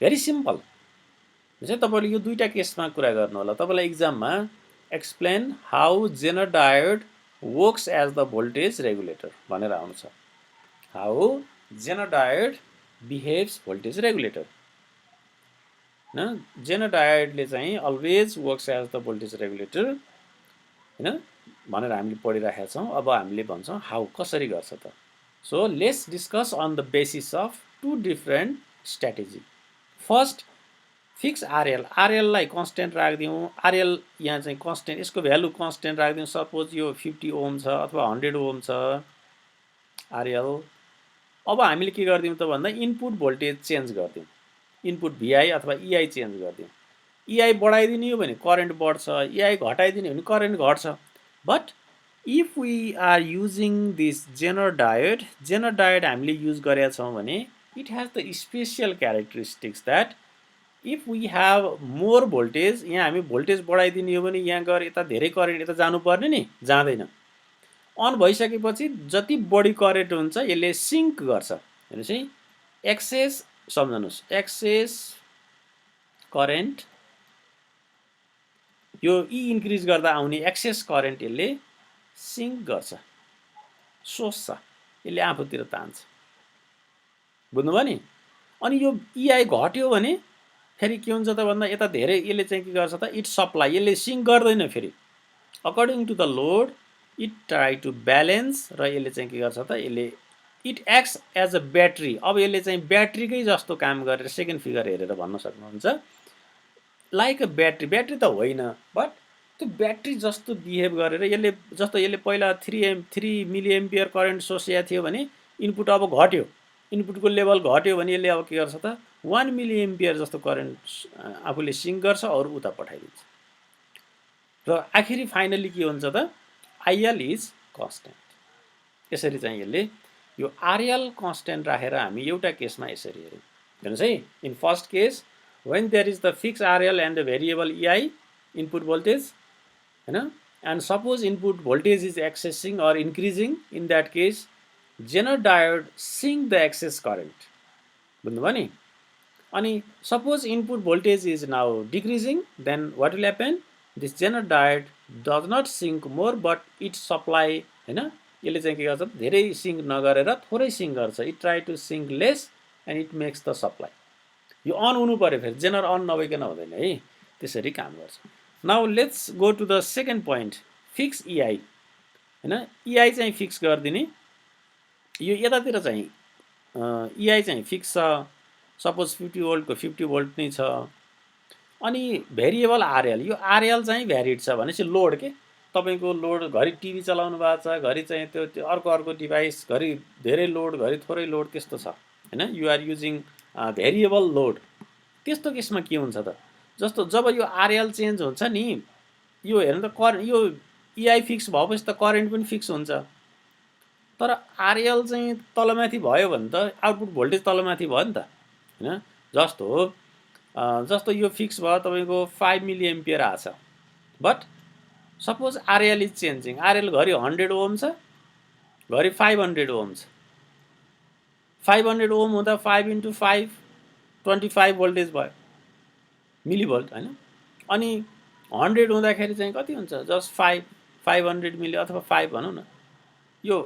भेरी सिम्पल चाहिँ तपाईले यो दुईटा केसमा कुरा गर्नु होला तपाईलाई एक्जाममा explain how zener diode works as the voltage regulator भनेर आउँछ how zener diode behaves voltage regulator हैन जेनर डायोडले चाहिँ always works as the voltage regulator हैन भनेर हामीले पढिराखेका छौं अब हामीले भन्छौं हाउ कसरी गर्छ त so let's discuss on the basis of two different strategy first fix RL आरएललाई कन्स्ट्यान्ट राख्दियौँ आरएल यहाँ चाहिँ कन्स्ट्यान्ट यसको भ्यालु कन्स्ट्यान्ट राख्दियौँ सपोज यो 50 ओम छ अथवा 100 ओम छ आरएल अब हामीले के गर्दियौँ त भन्दा इनपुट भोल्टेज चेन्ज गर्दियौँ इनपुट भिआई अथवा इआई चेन्ज गर्दियौँ इआई बढाइदिने हो भने करेन्ट बढ्छ इआई घटाइदिने हो भने करेन्ट घट्छ but if we are using this zener diode हामीले युज गरेका छौँ भने it has the special characteristics that if we have more voltage यहाँ हामी भोल्टेज बढाइदिने हो भने यहाँ गएर यता धेरै करेन्ट यता जानुपर्ने नि जाँदैन अन भइसकेपछि जति बढी करेन्ट हुन्छ यसले सिङ्क गर्छ हेर्नुहोस् है एक्सेस सम्झनुहोस् एक्सेस करेन्ट यो ई इन्क्रिज गर्दा आउने एक्सेस करेन्ट यसले सिङ्क गर्छ सोच्छ यसले आफूतिर तान्छ बुझ्नुभयो नि अनि यो इआई घट्यो भने फेरि के हुन्छ त भन्दा यता धेरै यसले चाहिँ के गर्छ त इट सप्लाई यसले सिङ्क गर्दैन फेरि according to the load it try to balance र यसले चाहिँ के गर्छ त यसले it acts as a battery अब यसले चाहिँ ब्याट्रीकै जस्तो काम गरेर सेकेन्ड फिगर हेरेर भन्न सक्नुहुन्छ लाइक अ ब्याट्री त होइन बट त्यो ब्याट्री जस्तो बिहेभ गरेर यसले जस्तो यसले पहिला 3 मिली एम्पियर करेन्ट सोसिया थियो भने इनपुट अब घट्यो इनपुटको लेभल घट्यो भने यसले अब के गर्छ त 1 मिली एम्पियर जस्तो करेन्ट आफूले सिङ्क गर्छ अरू उता पठाइदिन्छ र आखिरी फाइनली के हुन्छ त आइएल इज कन्स्ट्यान्ट यसरी चाहिँ यसले यो आरएल कन्स्ट्यान्ट राखेर हामी एउटा केसमा यसरी हेर्यौँ हेर्नुहोस् है in first case when there is the fixed RL and a variable EI input voltage and suppose input voltage is accessing or increasing in that case Zener diode sink the excess current बुझ्नुभयो नि अनि suppose input voltage is now decreasing then what will happen this Zener diode does not sink more but it supply यसले चाहिँ के गर्छ धेरै sync नगरेर थोरै सिङ्क गर्छ it try to sink less and it makes the supply यो on हुनु पर्यो फेरि जेनर अन नभइकन हुँदैन है त्यसरी काम गर्छ now let's go to the second point fix EI EI चाहिँ फिक्स गरिदिने यो यतातिर चाहिँ इआई चाहिँ फिक्स छ सपोज 50 भोल्टको 50 भोल्ट नै छ अनि भेरिएबल आरएल यो आरएल चाहिँ भ्यारिड छ भनेपछि लोड के तपाईको लोड घरि टिभी चलाउनु भएको छ घरि चाहिँ त्यो अर्को डिभाइस घरि धेरै लोड घरि थोरै लोड त्यस्तो छ you are using variable load त्यस्तो केसमा के हुन्छ त जस्तो जब यो आरएल चेन्ज हुन्छ नि यो हेर्नु त यो इआई फिक्स भएपछि त करेन्ट पनि फिक्स हुन्छ तर आरएल चाहिँ तलमाथि भयो भने त आउटपुट भोल्टेज तलमाथि भयो नि त जस्तो यो फिक्स भयो तपाईको 5 मिली एम्पियर आछ but suppose RL is changing RL घरि 100 ओम छ घरि 500 ओम छ 500 ओम हुँदा 5 into 5 25 भोल्टेज भयो मिलिभोल्ट हैन अनि 100 हुँदाखेरि चाहिँ कति हुन्छ जस्ट 500 मिली अथवा 5 भनौँ न यो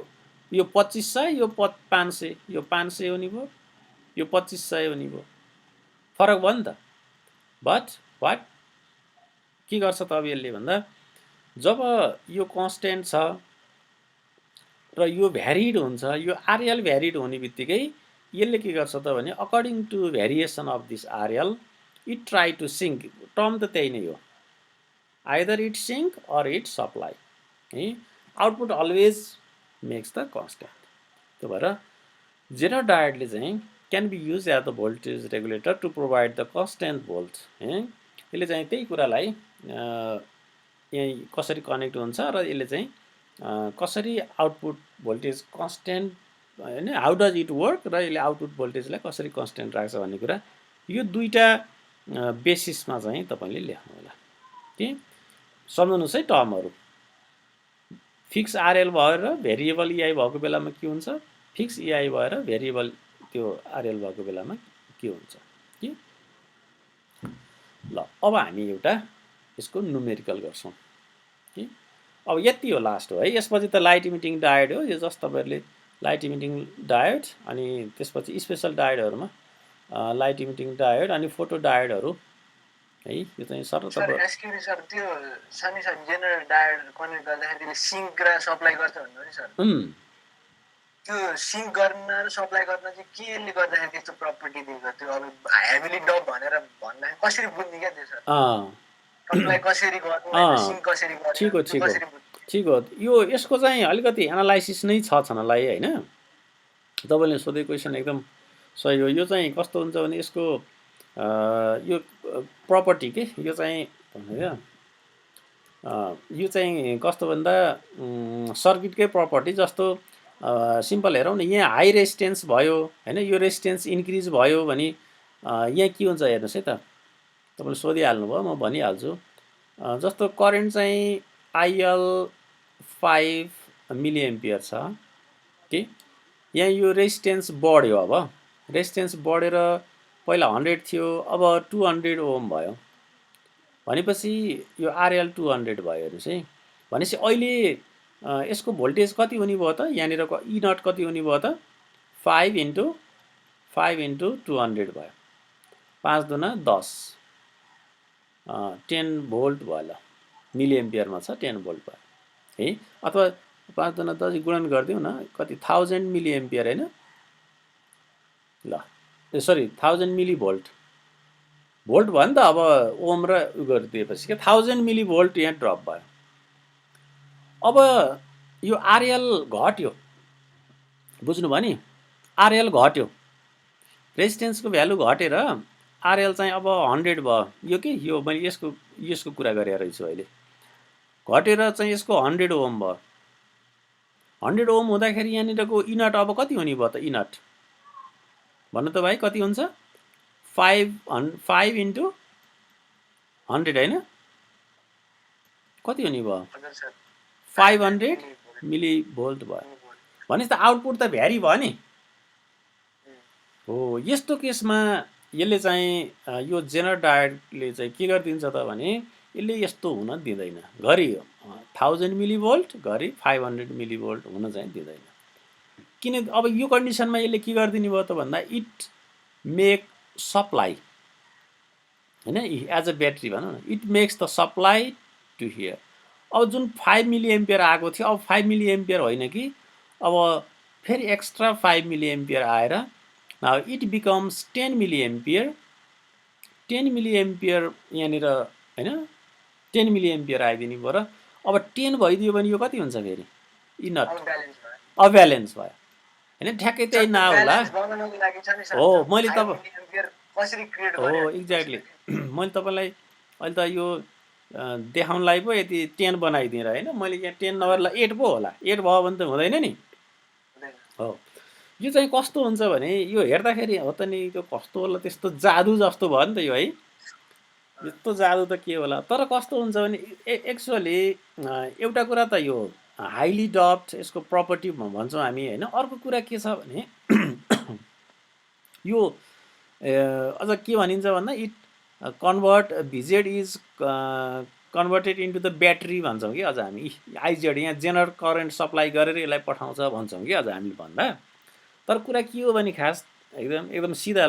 2500 यो 500 यो 500 हुने भयो यो 2500 हुने भयो फरक भयो नि त बट वाट के गर्छ त अब यसले भन्दा जब यो कन्स्टेन्ट छ र यो भ्यारिड हुन्छ, यो आरएल भ्यारिड हुने बित्तिकै यसले के गर्छ त भने according to variation of this RL it try to sink, term त त्यही नै हो, either it sink or it supply है, output always makes the constant. त्यो भएर जेनर डायोडले चाहिँ can be use as the voltage regulator to provide the constant volt है। यसले चाहिँ त्यही कुरालाई यहीँ कसरी कनेक्ट हुन्छ र यसले चाहिँ कसरी आउटपुट भोल्टेज कन्स्टेन्ट होइन, हाउ डज इट वर्क र यसले आउटपुट भोल्टेजलाई कसरी कन्स्टेन्ट राख्छ भन्ने कुरा यो दुईवटा बेसिसमा चाहिँ तपाईँले लेख्नु होला कि सम्झनुहोस् है। टर्महरू फिक्स आरएल भएर भेरिएबल इआई भएको बेलामा के हुन्छ, फिक्स इआई भएर भेरिएबल त्यो आरएल भएको बेलामा के हुन्छ कि। ल अब हामी एउटा यसको न्युमेरिकल गर्छौँ कि। अब यति हो, लास्ट हो है। यसपछि त लाइट इमिटिङ डायोड हो, यो जस्ट तपाईँहरूले लाइट इमिटिङ डायोड अनि त्यसपछि स्पेसल डायोडहरूमा लाइट इमिटिङ डायोड अनि फोटो डायोडहरू है। यो चाहिँ सर एसक्युबी सर त्यो सानी सानी जेनरल डायोड कनेक्ट गर्दाखेरि त्यसले सिङ्क र सप्लाई गर्छ भन्नु नि सर। त्यो सिङ्क गर्न र सप्लाई गर्न चाहिँ केले गर्दाखेरि त्यस्तो प्रपर्टी दिन्छ, त्यो अब हेभिली डब भनेर भन्दाखेरि कसरी बुझ्ने क्या त्यो सर, सप्लाई कसरी गर्नु, सिङ्क कसरी गर्नु। ठिक हो ठिक हो ठिक हो। यो यसको चाहिँ अलिकति एनालाइसिस नै छ छनलाई होइन। तपाईँले सोधेको क्वेसन एकदम सही हो। यो चाहिँ कस्तो हुन्छ भने यसको यो प्रपर्टी के यो चाहिँ यो चाहिँ कस्तो भन्दा सर्किटकै प्रपर्टी जस्तो सिम्पल हेरौँ न। यहाँ हाई रेजिस्टेन्स भयो होइन, यो रेजिस्टेन्स इन्क्रिज भयो भने यहाँ के हुन्छ हेर्नुहोस् है त। तपाईँले सोधिहाल्नुभयो, म भनिहाल्छु। जस्तो करेन्ट चाहिँ आइएल 5 मिलिएम्पियर छ कि, यहाँ यो रेजिस्टेन्स बढ्यो। अब रेजिस्टेन्स बढेर पहिला 100 थियो, अब 200 ओम भयो भनेपछि यो आरएल 200 भयो। हेर्नुहोस् है, भनेपछि अहिले यसको भोल्टेज कति हुने भयो त, यहाँनिर ई नट कति हुने भयो त, 5 इन्टु 200 भयो, 5 दुना 10, 10 भोल्ट भयो। ल मिलिएम्पियरमा छ 10 भोल्ट भयो है। अथवा 5 दुना 10 गुणन गरिदिउँ न, कति 1000 मिलिएम्पियर होइन। ल सरी 1000 मिली भोल्ट, भोल्ट भयो नि त। अब ओम र उ गरिदिएपछि के 1000 मिली भोल्ट यहाँ ड्रप भयो। अब यो आरएल घट्यो, बुझ्नुभयो नि, आरएल घट्यो, रेजिस्टेन्सको भ्यालु घटेर आरएल चाहिँ अब 100 भयो। यो के यो मैले यसको कुरा गरेर रहेछु अहिले, घटेर चाहिँ यसको 100 ओम भयो। 100 ओम हुँदाखेरि यहाँनिरको इनट अब कति हुने भयो त, इनट भन्नु त भाइ कति हुन्छ, 5 इन्टु 100 होइन, कति हुने भयो, 500 मिली भोल्ट भयो। भनेपछि त आउटपुट त भ्यारी भयो नि। हो, यस्तो केसमा यसले चाहिँ यो जेनर डायोडले चाहिँ के गरिदिन्छ त भने यसले यस्तो हुन दिँदैन, घरि 1000 मिली भोल्ट घरि 500 मिली भोल्ट हुन चाहिँ दिँदैन। किन अब यो कन्डिसनमा यसले के गरिदिने भयो त भन्दा इट मेक सप्लाई होइन, एज अ ब्याट्री भनौँ न, it makes the supply to here. अब जुन 5 मिली एम्पियर आएको थियो, अब 5 मिली एम्पियर होइन कि, अब फेरि एक्स्ट्रा 5 मिली एम्पियर आएर now it becomes 10 milli ampere. 10 milli ampere यहाँनिर होइन, 10 मिली एम्पियर आइदिने भयो र अब 10 भइदियो भने यो कति हुन्छ फेरि, इनट अब्यालेन्स भयो होइन, ठ्याक्कै त्यही नहोला। हो मैले हो एक्ज्याक्टली मैले तपाईँलाई अहिले त यो देखाउनलाई पो यति 10 बनाइदिएर होइन, मैले यहाँ 10 नभएर 8 पो होला, 8 भयो भने त हुँदैन नि। हो, यो चाहिँ कस्तो हुन्छ भने यो हेर्दाखेरि हो त नि, त्यो कस्तो होला, त्यस्तो जादु जस्तो भयो नि त यो है, यस्तो जादु त के होला। तर कस्तो हुन्छ भने एक्चुअली एउटा कुरा त यो हाइली डप्ड यसको प्रपर्टी भन्छौँ हामी होइन। अर्को कुरा के छ भने यो अझ के भनिन्छ भन्दा it convert VZ is converted into the battery भन्छौँ कि अझ हामी, आइजेड यहाँ जेनरल करेन्ट सप्लाई गरेर यसलाई पठाउँछ भन्छौँ कि अझ हामीले भन्दा। तर कुरा के हो भने खास एकदम सिधा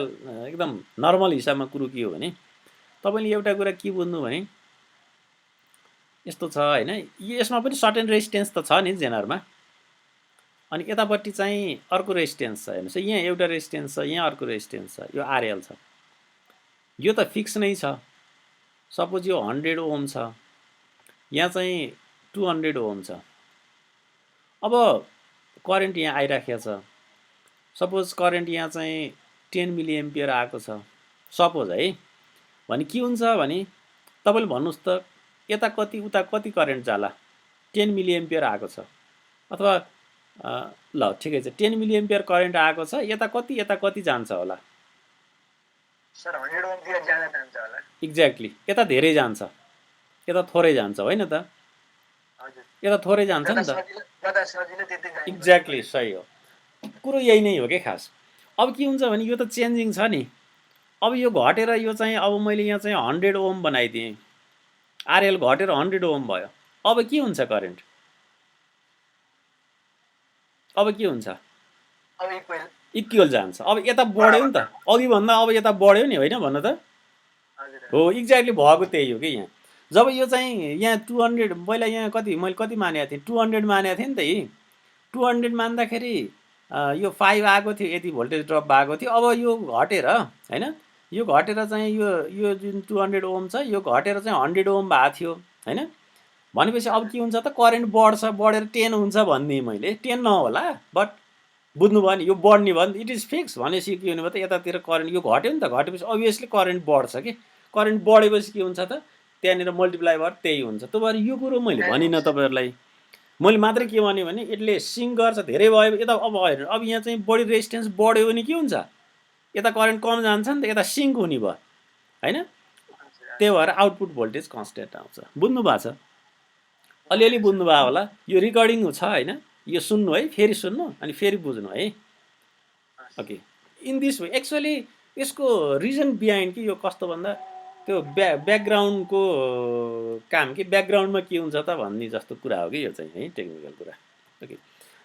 एकदम नर्मल हिसाबमा कुरो के हो भने तपाईँले एउटा कुरा के बुझ्नु भने यस्तो छ हैन। यसमा पनि सर्टेन रेजिस्टेन्स त छ नि जेनरमा। अनि यतापट्टि चाहिँ अर्को रेजिस्टेन्स छ हेर्नुहोस्, यहाँ एउटा रेजिस्टेन्स छ, यहाँ अर्को रेजिस्टेन्स छ, यो आरएल छ। यो त फिक्स नै छ। सपोज यो 100 ओम छ, यहाँ चाहिँ 200 ओम छ। अब करेन्ट यहाँ आइराखेको छ, सपोज करेन्ट यहाँ चाहिँ 10 मिली एम्पियर आएको छ सपोज है। भने के हुन्छ भने तपाईले भन्नुस् त यता कति उता कति करेन्ट जाला। 10 मिली एम्पियर आएको छ, अथवा ल ठिकै छ 10 मिली एम्पियर करेन्ट आएको छ, यता कति जान्छ होला सर? 100 ओम तिर ज्यादा जान्छ होला। एक्ज्याक्टली, यता धेरै जान्छ, यता थोरै जान्छ होइन त? हजुर, यता थोरै जान्छ नि त। एक्ज्याक्टली सही हो, कुरो यही नै हो के खास। अब के हुन्छ भने यो त चेन्जिङ छ नि। अब यो घटेर यो चाहिँ अब मैले यहाँ चाहिँ 100 ओम बनाइदिएँ, आरएल घटेर 100 ओम भयो। अब के हुन्छ करेन्ट? अब के हुन्छ? अब इक्वल जान्छ। अब यता बढ्यो नि त, अघि भन्दा अब यता बढ्यो नि होइन भन्नु त? हो एक्ज्याक्टली भएको त्यही हो कि यहाँ। जब यो चाहिँ यहाँ 200 पहिला यहाँ मैले कति मानेको थिएँ? 200 मानेको थिएँ नि त। यी 200 मान्दाखेरि यो 5 आएको थियो, यति भोल्टेज ड्रप भएको थियो। अब यो घटेर होइन, यो घटेर चाहिँ यो जुन 200 ओम छ यो घटेर चाहिँ 100 ओम भएको थियो होइन। भनेपछि अब के हुन्छ त, करेन्ट बढ्छ, बढेर 10 हुन्छ भनिदिएँ मैले। 10 नहोला, बट बुझ्नुभयो नि, यो बढ्ने भयो नि, इट इज फिक्स। भनेपछि के हुने भयो त, यतातिर करेन्ट यो घट्यो नि त, घटेपछि अभियसली करेन्ट बढ्छ कि। करेन्ट बढेपछि के हुन्छ त, त्यहाँनिर मल्टिप्लाई भएर त्यही हुन्छ। त्यो भएर यो कुरो मैले भनिनँ तपाईँहरूलाई। मैले मात्रै के भने यसले सिङ्क गर्छ, धेरै भयो यता। अब हेर्नु, अब यहाँ चाहिँ बढी रेजिस्टेन्स बढ्यो भने के हुन्छ, यता करेन्ट कम जान्छ नि त, यता सिङ्क हुने भयो होइन। त्यही भएर आउटपुट भोल्टेज कन्स्ट्यान्ट आउँछ। बुझ्नु भएको छ? अलिअलि बुझ्नुभयो होला। यो रेकर्डिङ छ होइन, यो सुन्नु है, फेरि सुन्नु अनि फेरि बुझ्नु है। Okay, in this way actually यसको रिजन बिहाइन्ड कि यो कस्तो भन्दा त्यो ब्याकग्राउन्डको काम कि ब्याकग्राउन्डमा के हुन्छ त भन्ने जस्तो कुरा हो कि यो चाहिँ है, टेक्निकल कुरा। ओके,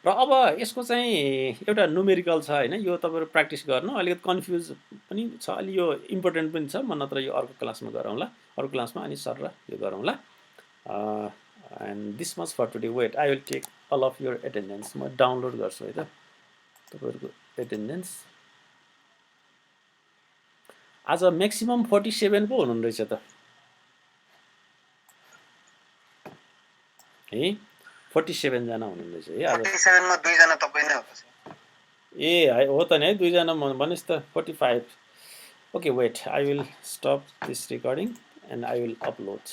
र अब यसको चाहिँ एउटा न्युमेरिकल छ होइन, यो तपाईँहरू प्र्याक्टिस गर्नु। अलिकति कन्फ्युज पनि छ, अलि यो इम्पोर्टेन्ट पनि छ। म नत्र यो अर्को क्लासमा गरौँला, अर्को क्लासमा अनि सर यो गरौँला। And this much for today. Wait, I will take all of your attendance. म डाउनलोड गर्छु है त तपाईँहरूको एटेन्डेन्स। आज म्याक्सिमम 47 पो हुनुहुँदो रहेछ त है, 47 जना हुनुहुँदो रहेछ है आज। 47 मा 2 जना तपाई नै हो। ए हो त नि है, 2 जना भनेस् त 45। Okay wait, I will stop this recording and I will upload.